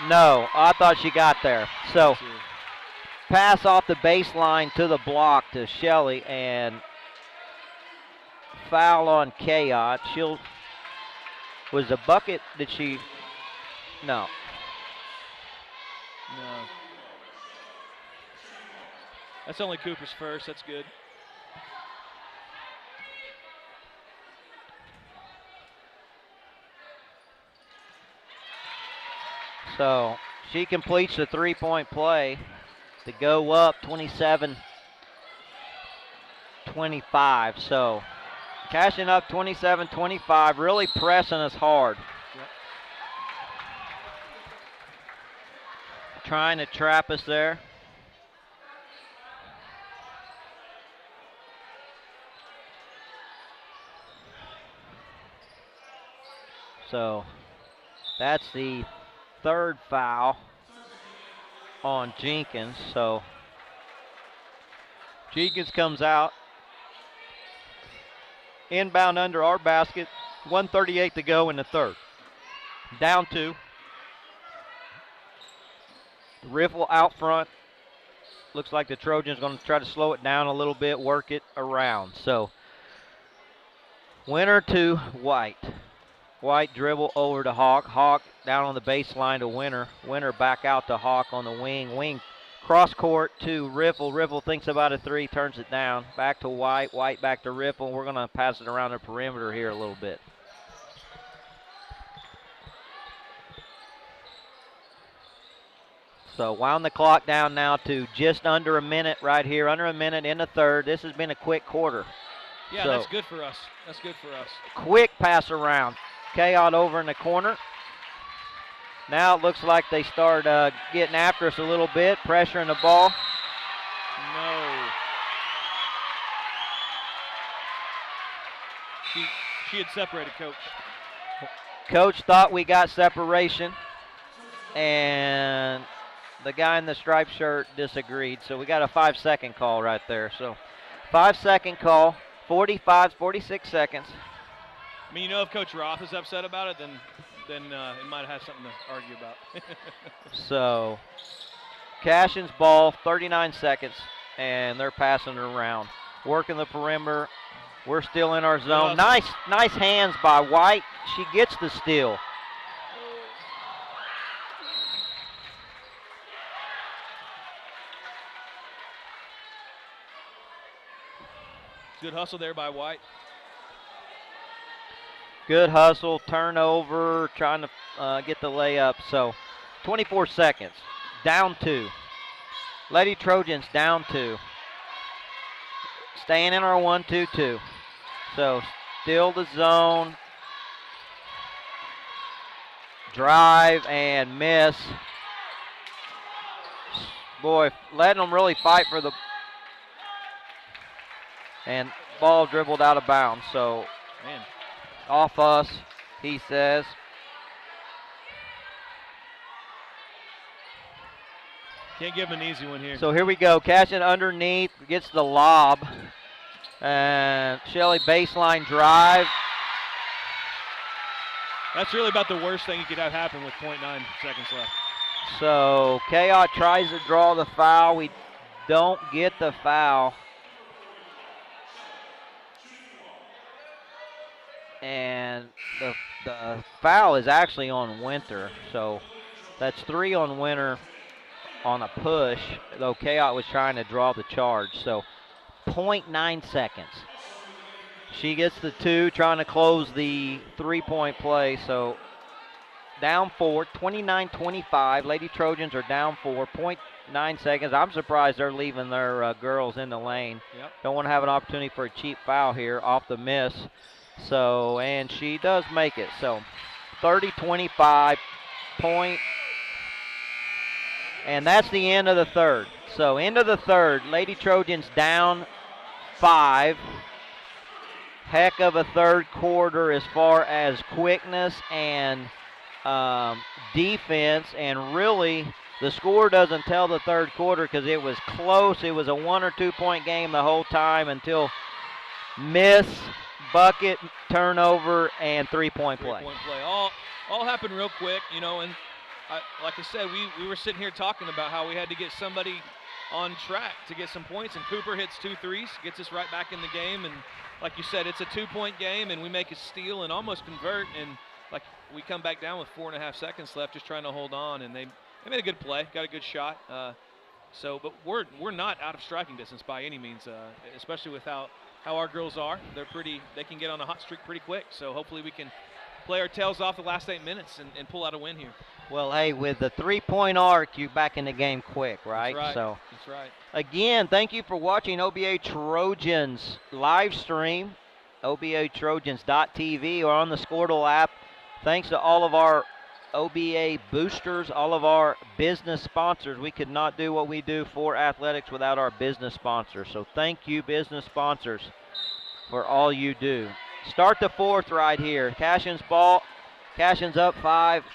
No, I thought she got there. So pass off the baseline to the block to Shelly, and foul on Chaot. Was the bucket, did she? No. No. That's only Cooper's first. That's good. So she completes the three-point play to go up 27-25. So Cashion up 27-25, really pressing us hard. Yep. Trying to trap us there. So that's the third foul on Jenkins. So Jenkins comes out. Inbound under our basket. 1:38 to go in the third. Down 2. Riffle out front. Looks like the Trojans going to try to slow it down a little bit, work it around. So Winner to White. White dribble over to Hawk. Hawk down on the baseline to Winner. Winner back out to Hawk on the wing. Wing cross court to Riffle. Riffle thinks about a three, turns it down. Back to White. White back to Riffle. We're going to pass it around the perimeter here a little bit. So wound the clock down now to just under a minute right here. Under a minute in the third. This has been a quick quarter. Yeah, so, that's good for us. That's good for us. Quick pass around. Chaot over in the corner. Now it looks like they start getting after us a little bit, pressuring the ball. No. She had separated, Coach. Coach thought we got separation, and the guy in the striped shirt disagreed. So we got a 5-second call right there. So 5-second call, 46 seconds. I mean, if Coach Roth is upset about it, then it might have something to argue about. So Cashion's ball, 39 seconds, and they're passing it around. Working the perimeter. We're still in our zone. Nice hands by White. She gets the steal. Good hustle there by White. Good hustle, turnover, trying to get the layup. So 24 seconds, down 2. Lady Trojans down 2. Staying in our 1-2-2. So still the zone. Drive and miss. Boy, letting them really fight for the... And ball dribbled out of bounds. So, man, off us, he says. Can't give him an easy one here. So here we go. Cashion underneath, gets the lob. And Shelly baseline drive. That's really about the worst thing you could have happen with 0.9 seconds left. So Chaot tries to draw the foul. We don't get the foul. And the foul is actually on Winter. So that's 3 on Winter on a push, though Chaot was trying to draw the charge. So 0.9 seconds. She gets the 2, trying to close the 3-point play. So down 4, 29-25. Lady Trojans are down 4, 0.9 seconds. I'm surprised they're leaving their girls in the lane. Yep. Don't want to have an opportunity for a cheap foul here off the miss. So, and she does make it. So 30-25 point. And that's the end of the third. So end of the third. Lady Trojans down 5. Heck of a third quarter as far as quickness and defense, and really The score doesn't tell the third quarter because it was close. It was a 1 or 2 point game the whole time until miss, bucket, turnover, and three-point play. Three-point play. All happened real quick, you know, and like I said, we were sitting here talking about how we had to get somebody on track to get some points, and Cooper hits 2 threes, gets us right back in the game, and like you said, it's a 2-point game, and we make a steal and almost convert, and like we come back down with 4.5 seconds left just trying to hold on, and they made a good play, got a good shot. But we're not out of striking distance by any means, especially with how our girls are. They can get on a hot streak pretty quick, so hopefully we can play our tails off the last 8 minutes and pull out a win here. Well, hey, with the 3-point arc, you're back in the game quick, right? That's right. So, that's right. Again, thank you for watching OBA Trojans live stream, obatrojans.tv or on the Squirtle app. Thanks to all of our OBA boosters, all of our business sponsors. We could not do what we do for athletics without our business sponsors. So thank you, business sponsors, for all you do. Start the fourth right here. Cashion's ball. Cashion's up 5.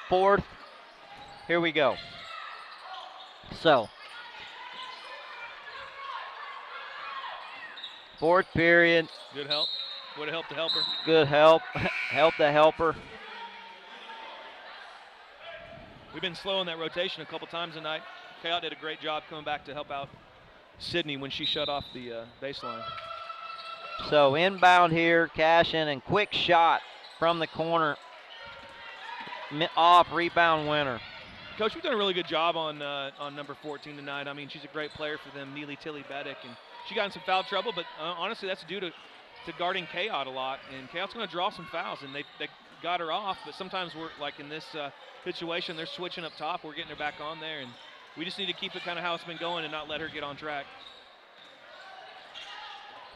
Fourth. Here we go. So, fourth period. Good help. Would have helped the helper. Good help. Help the helper. We've been slow in that rotation a couple times tonight. Kayot did a great job coming back to help out Sydney when she shut off the baseline. So inbound here, Cashion, and quick shot from the corner. Off, rebound winner. Coach, we've done a really good job on number 14 tonight. I mean, she's a great player for them, Neely Tilly Beddick, and she got in some foul trouble, but honestly, that's due to guarding Kayot a lot, and Kayot's going to draw some fouls, and they got her off, but sometimes we're, like in this situation, they're switching up top, we're getting her back on there, and we just need to keep it kind of how it's been going and not let her get on track.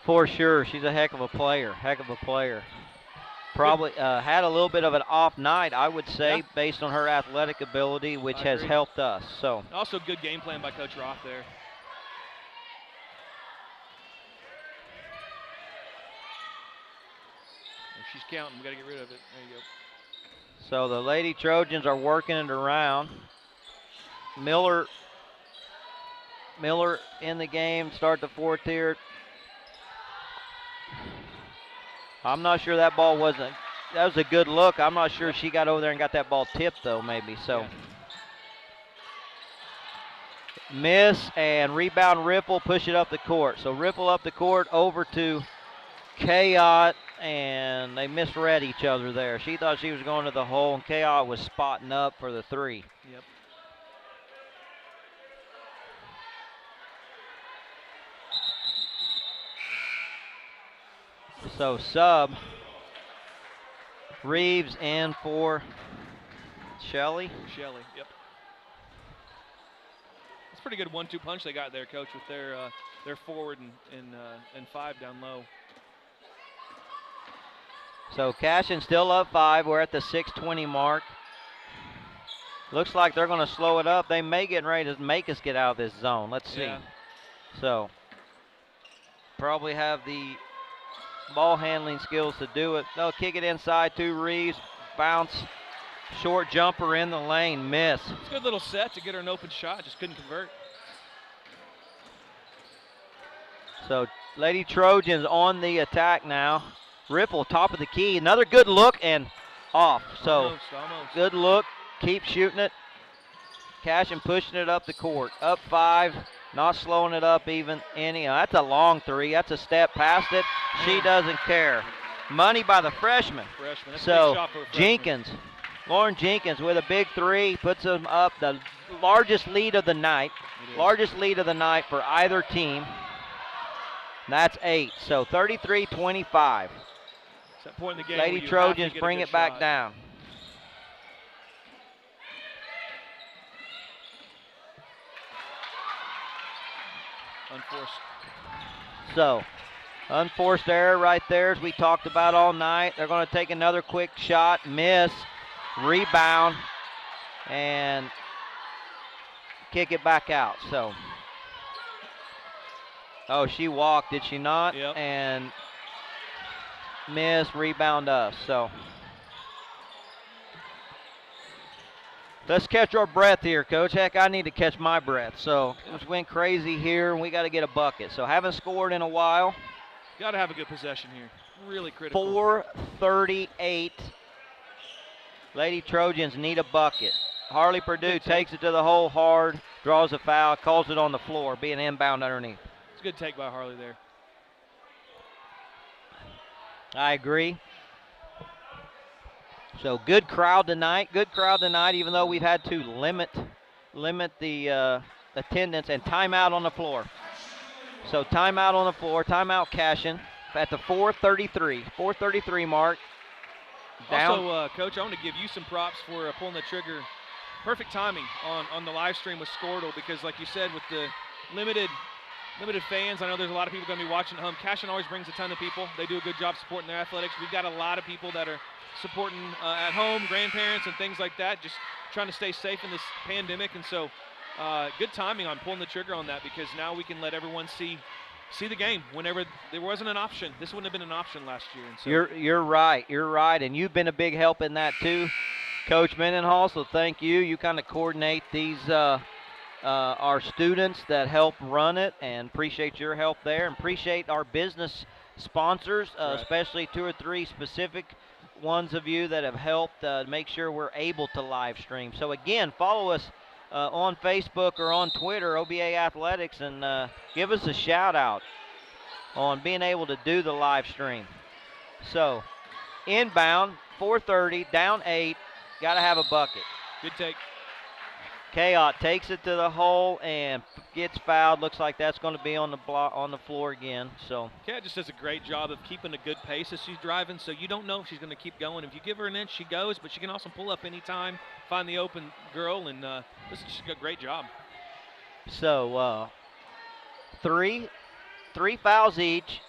For sure, she's a heck of a player, Probably had a little bit of an off night, I would say, based on her athletic ability, which has helped us. So also good game plan by Coach Roth there. If she's counting, we got to get rid of it. There you go. So the Lady Trojans are working it around. Miller in the game, start the fourth here. I'm not sure that ball wasn't, that was a good look. I'm not sure she got over there and got that ball tipped though, maybe. So miss and rebound Ripple, push it up the court. So Ripple up the court over to Kayot, and they misread each other there. She thought she was going to the hole, and Kayot was spotting up for the three. Yep. So sub, Reeves in for Shelley. Yep. It's a pretty good 1-2 punch they got there, Coach, with their forward and 5 down low. So Cashion still up 5. We're at the 6:20 mark. Looks like they're going to slow it up. They may get ready to make us get out of this zone. Let's see. Yeah. So probably have the ball handling skills to do it. They'll kick it inside to Reeves. Bounce. Short jumper in the lane. Miss. It's a good little set to get her an open shot. Just couldn't convert. So Lady Trojans on the attack now. Ripple, top of the key. Another good look and off. So almost. Good look. Keep shooting it. Cashion pushing it up the court. Up 5. Not slowing it up even any. That's a long 3. That's a step past it. She doesn't care. Money by the freshman. That's so a big shot for a freshman. Jenkins, Lauren Jenkins with a big 3, puts them up. The largest lead of the night. Largest lead of the night for either team. That's 8. So 33-25. It's that point in the game Lady Trojans bring it back down. Unforced. So, unforced error right there, as we talked about all night. They're going to take another quick shot, miss, rebound, and kick it back out. So, oh, she walked, did she not? Yep. And miss, rebound us. So, Let's catch our breath here, Coach. Heck, I need to catch my breath. So it's went crazy here, and we got to get a bucket. So haven't scored in a while. Got to have a good possession here. Really critical. 4:38. Lady Trojans need a bucket. Harley Purdue takes it to the hole hard, draws a foul, calls it on the floor, being inbound underneath. It's a good take by Harley there. I agree. So good crowd tonight. Good crowd tonight, even though we've had to limit the attendance, and timeout on the floor. So timeout on the floor, timeout Cashion at the 4:33 mark. Down. Also, Coach, I want to give you some props for pulling the trigger. Perfect timing on the live stream with Squirtle, because like you said, with the limited fans, I know there's a lot of people going to be watching at home. Cashion always brings a ton of people. They do a good job supporting their athletics. We've got a lot of people that are supporting at home, grandparents and things like that, just trying to stay safe in this pandemic. And so good timing on pulling the trigger on that, because now we can let everyone see the game whenever there wasn't an option. This wouldn't have been an option last year. And so You're right, and you've been a big help in that too, Coach Mendenhall. So thank you. You kind of coordinate these our students that help run it, and appreciate your help there, and appreciate our business sponsors, right. Especially 2 or 3 specific ones of you that have helped make sure we're able to live stream. So again, follow us on Facebook or on Twitter, OBA Athletics, and give us a shout out on being able to do the live stream. So inbound, 4:30, down 8, got to have a bucket. Good take. Kayot takes it to the hole and gets fouled. Looks like that's going to be on the floor again. So Kayot just does a great job of keeping a good pace as she's driving, so you don't know if she's going to keep going. If you give her an inch, she goes, but she can also pull up anytime, find the open girl, and she's got a great job. So three fouls each,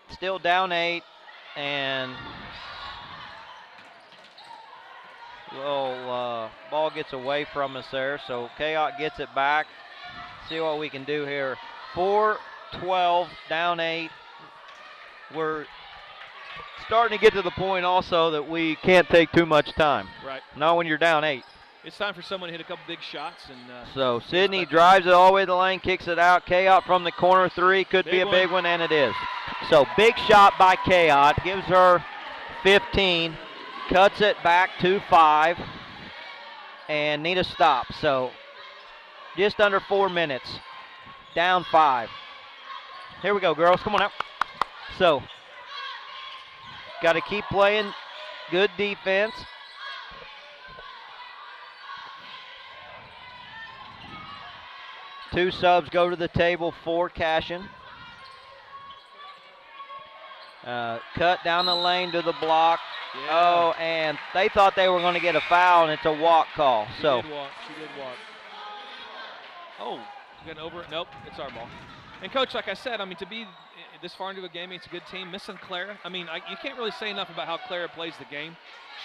still down 8, and ball gets away from us there. So Kayot gets it back. See what we can do here. 4:12, down 8. We're starting to get to the point also that we can't take too much time. Right. Not when you're down 8. It's time for someone to hit a couple big shots. And so Sydney drives it all the way to the lane, kicks it out. Kayot from the corner 3, could be a big one, and it is. So big shot by Kayot, gives her 15, cuts it back to 5, and need a stop. So just under 4 minutes, down 5. Here we go, girls, come on out. So got to keep playing good defense. Two subs go to the table for Cashion. Cut down the lane to the block. Yeah. Oh, and they thought they were going to get a foul, and it's a walk call. She did walk. Oh, getting over it. Nope, it's our ball. And, Coach, like I said, I mean, to be this far into a game, it's a good team. Missing Clara, I mean, you can't really say enough about how Clara plays the game.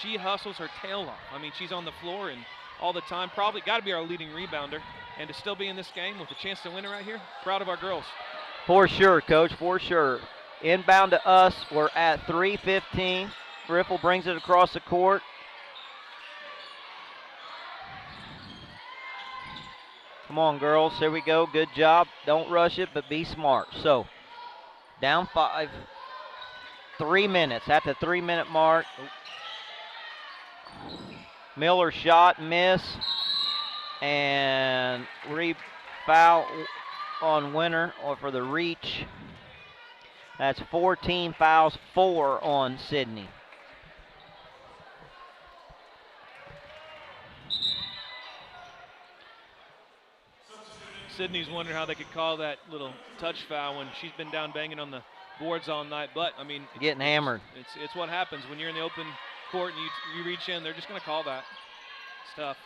She hustles her tail off. I mean, she's on the floor and all the time. Probably got to be our leading rebounder. And to still be in this game with a chance to win it right here, proud of our girls. For sure, Coach, for sure. Inbound to us, we're at 3:15. Riffle brings it across the court. Come on, girls, here we go, good job. Don't rush it, but be smart. So, down 5, 3 minutes, at the 3-minute mark. Miller shot, miss. And foul on Winter or for the reach. That's 14 fouls, 4 on Sydney. Sydney's wondering how they could call that little touch foul when she's been down banging on the boards all night. But, I mean, getting hammered. It's what happens when you're in the open court and you reach in. They're just going to call that. It's tough.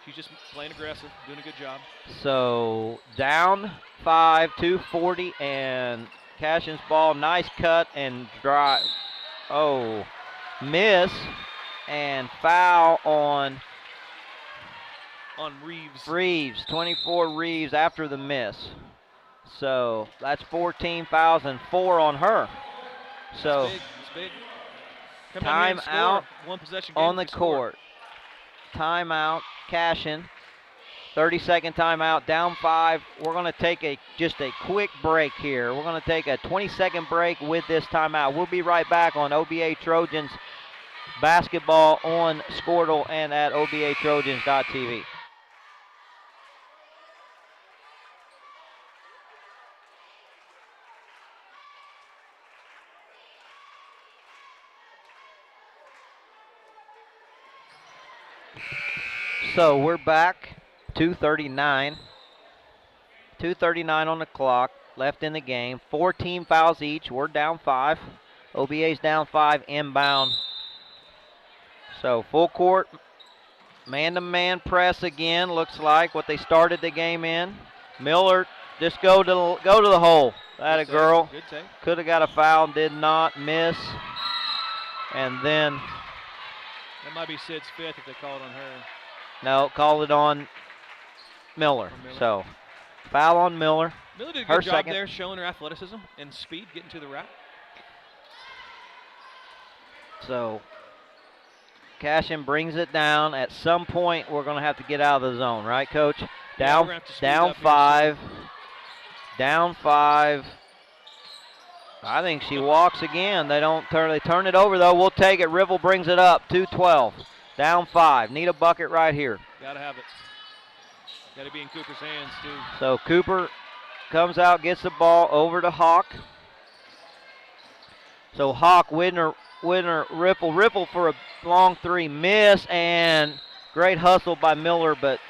She's just playing aggressive, doing a good job. So down 5, 2:40, and Cashion's ball. Nice cut and drive. Oh, miss and foul on Reeves. Reeves, 24 Reeves after the miss. So that's 14 fouls and 4 on her. So it's big. time out one possession on the court. timeout, Cashion. 30-second timeout, down 5. We're going to take just a quick break here. We're going to take a 20-second break with this timeout. We'll be right back on OBA Trojans basketball on Squirtle and at obatrojans.tv. So we're back. 2:39 on the clock left in the game. 4 team fouls each. We're down 5. OBA's down 5 inbound. So full court, man-to-man press again. Looks like what they started the game in. Miller just go to the hole. That a girl. Good take. Could have got a foul, did not miss. And then that might be Sid's 5th if they call it on her. No, call it on Miller. So foul on Miller. Miller did a good job there, showing her athleticism and speed, getting to the rack. So Cashion brings it down. At some point, we're going to have to get out of the zone, right, Coach? Down 5. Down 5. I think she walks again. They turn it over, though. We'll take it. Rivel brings it up. 2:12. Down 5. Need a bucket right here. Got to have it. Got to be in Cooper's hands, too. So Cooper comes out, gets the ball over to Hawk. So Hawk, Widner, Ripple for a long 3, miss, and great hustle by Miller, but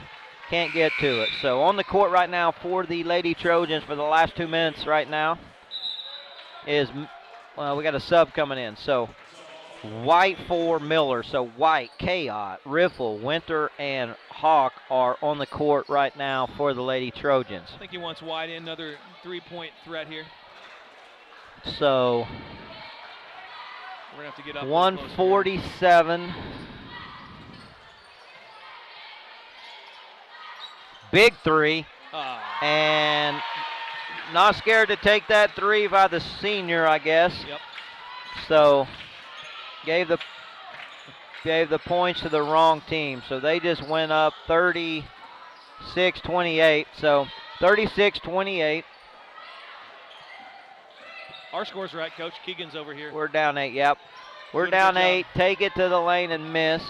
can't get to it. So on the court right now for the Lady Trojans for the last 2 minutes right now is, we got a sub coming in. So White for Miller. So White, Chaot, Riffle, Winter, and Hawk are on the court right now for the Lady Trojans. I think he wants White in, another 3-point threat here. So we're going to have to get up. 147. Big 3. And not scared to take that 3 by the senior, I guess. Yep. So gave the points to the wrong team. So they just went up 36-28. So 36-28. Our score's right, Coach. Keegan's over here. We're down 8, yep. We're down 8. Take it to the lane and miss.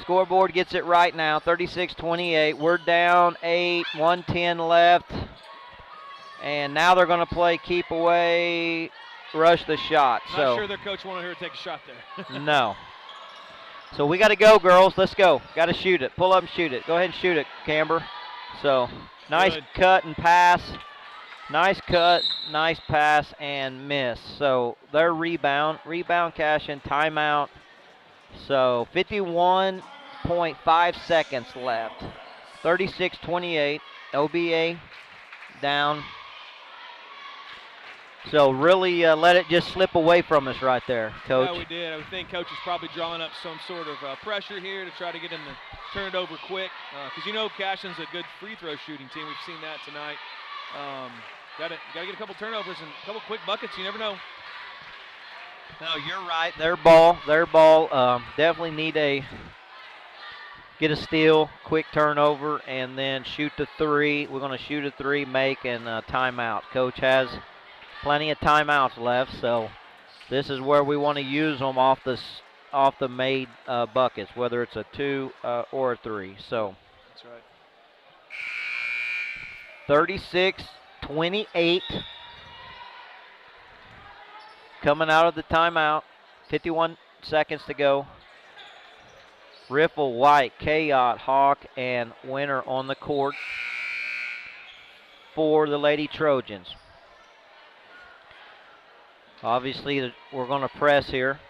Scoreboard gets it right now, 36-28. We're down 8, 1:10 left. And now they're going to play keep away, rush the shot. Not sure their coach wanted her to take a shot there. No. So we got to go, girls. Let's go. Got to shoot it. Pull up and shoot it. Go ahead and shoot it, Camber. So nice cut and pass. Nice cut, nice pass, and miss. So their rebound Cashion, timeout. So 51.5 seconds left. 36-28, OBA down. So really let it just slip away from us right there, Coach. Yeah, we did. I would think Coach is probably drawing up some sort of pressure here to try to get him to turn it over quick. Because Cashion's a good free throw shooting team. We've seen that tonight. Got to get a couple turnovers and a couple quick buckets. You never know. No, you're right. Their ball. Definitely need get a steal, quick turnover, and then shoot the 3. We're going to shoot a 3, make, and timeout. Coach has plenty of timeouts left, so this is where we want to use them off the made buckets, whether it's a 2 or a 3. So that's right. 36-28. Coming out of the timeout, 51 seconds to go. Riffle, White, Chaot, Hawk, and Winter on the court for the Lady Trojans. Obviously, we're going to press here.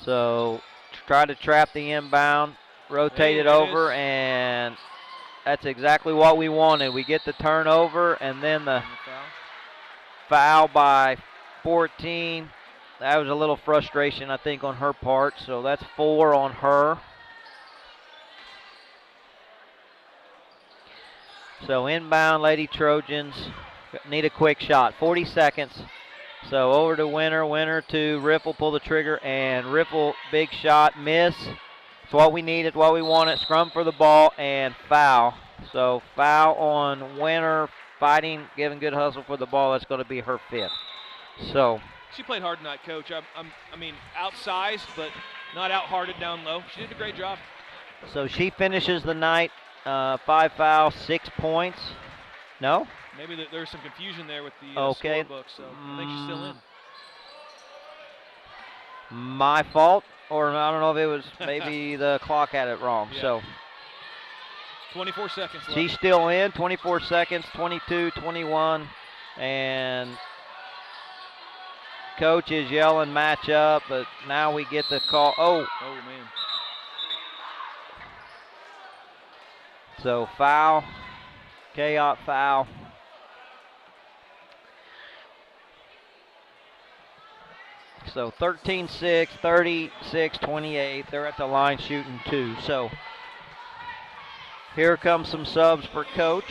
So try to trap the inbound, rotate it over, and that's exactly what we wanted. We get the turnover, and then the foul by 14. That was a little frustration, I think, on her part. So that's 4 on her. So inbound, Lady Trojans need a quick shot. 40 seconds. So over to Winter. Winter to Riffle, pull the trigger, and Riffle, big shot, miss. It's what we need. It's what we wanted. Scrum for the ball and foul. So foul on Winter, fighting, giving good hustle for the ball. That's going to be her 5th. So she played hard tonight, Coach. I mean, outsized, but not out-hearted down low. She did a great job. So she finishes the night, 5 fouls, 6 points. No? Maybe there's some confusion there with the scorebook, so I think she's still in. My fault, or I don't know if it was maybe the clock had it wrong. Yeah. So 24 seconds left. She's still in, 24 seconds, 22, 21, and coach is yelling match up, but now we get the call. Oh, man. So foul, K-Op foul. So 13-6, 36-28. They're at the line shooting 2. So here comes some subs for coach.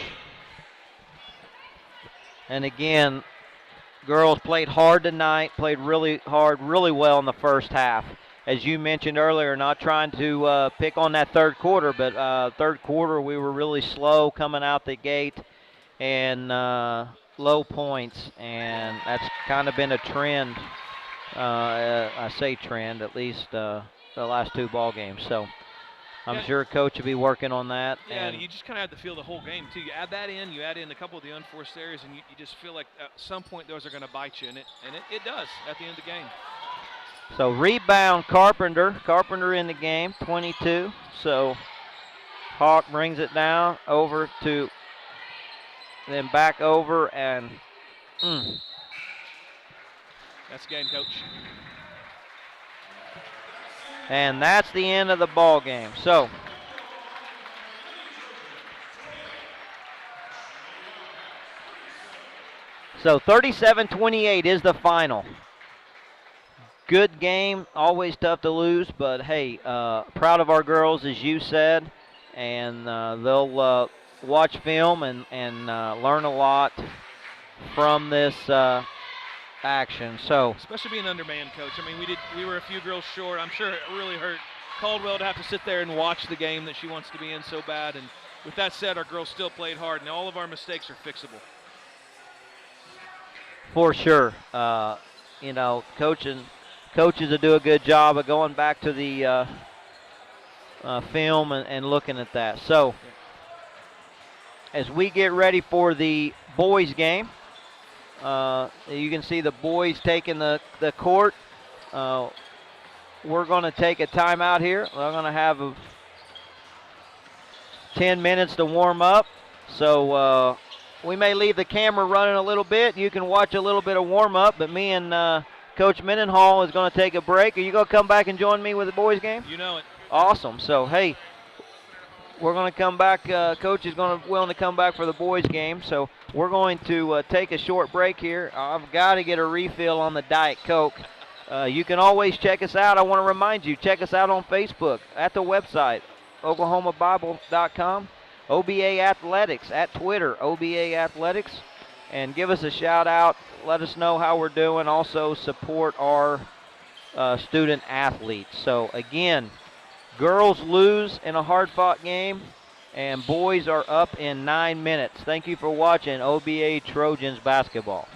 And again, girls played hard tonight, played really hard, really well in the first half. As you mentioned earlier, not trying to pick on that third quarter, but third quarter we were really slow coming out the gate and low points, and that's kind of been a trend. I say trend, at least the last 2 ball games. So I'm sure coach will be working on that. Yeah, and you just kind of have to feel the whole game, too. You add that in, you add in a couple of the unforced areas, and you just feel like at some point those are going to bite you, and it does at the end of the game. So rebound Carpenter. Carpenter in the game, 22. So Hawk brings it down over to, then back over, and that's the game, Coach. And that's the end of the ball game. So So 37-28 is the final. Good game, always tough to lose, but hey, proud of our girls, as you said, and they'll watch film and learn a lot from this action. So, especially being undermanned, Coach. I mean, we were a few girls short. I'm sure it really hurt Caldwell to have to sit there and watch the game that she wants to be in so bad. And with that said, our girls still played hard, and all of our mistakes are fixable. For sure, you know, coaches will do a good job of going back to the film and looking at that. So, as we get ready for the boys' game, you can see the boys taking the court. We're going to take a timeout here. We're going to have 10 minutes to warm up. So we may leave the camera running a little bit. You can watch a little bit of warm up, but me and Coach Mendenhall is going to take a break. Are you going to come back and join me with the boys' game? You know it. Awesome. So, hey, we're going to come back. Coach is willing to come back for the boys' game. So we're going to take a short break here. I've got to get a refill on the Diet Coke. You can always check us out. I want to remind you, check us out on Facebook, at the website, oklahomabible.com, OBA Athletics, at Twitter, OBA Athletics, and give us a shout out. Let us know how we're doing. Also support our student athletes. So again, girls lose in a hard-fought game, and boys are up in 9 minutes. Thank you for watching OBA Trojans basketball.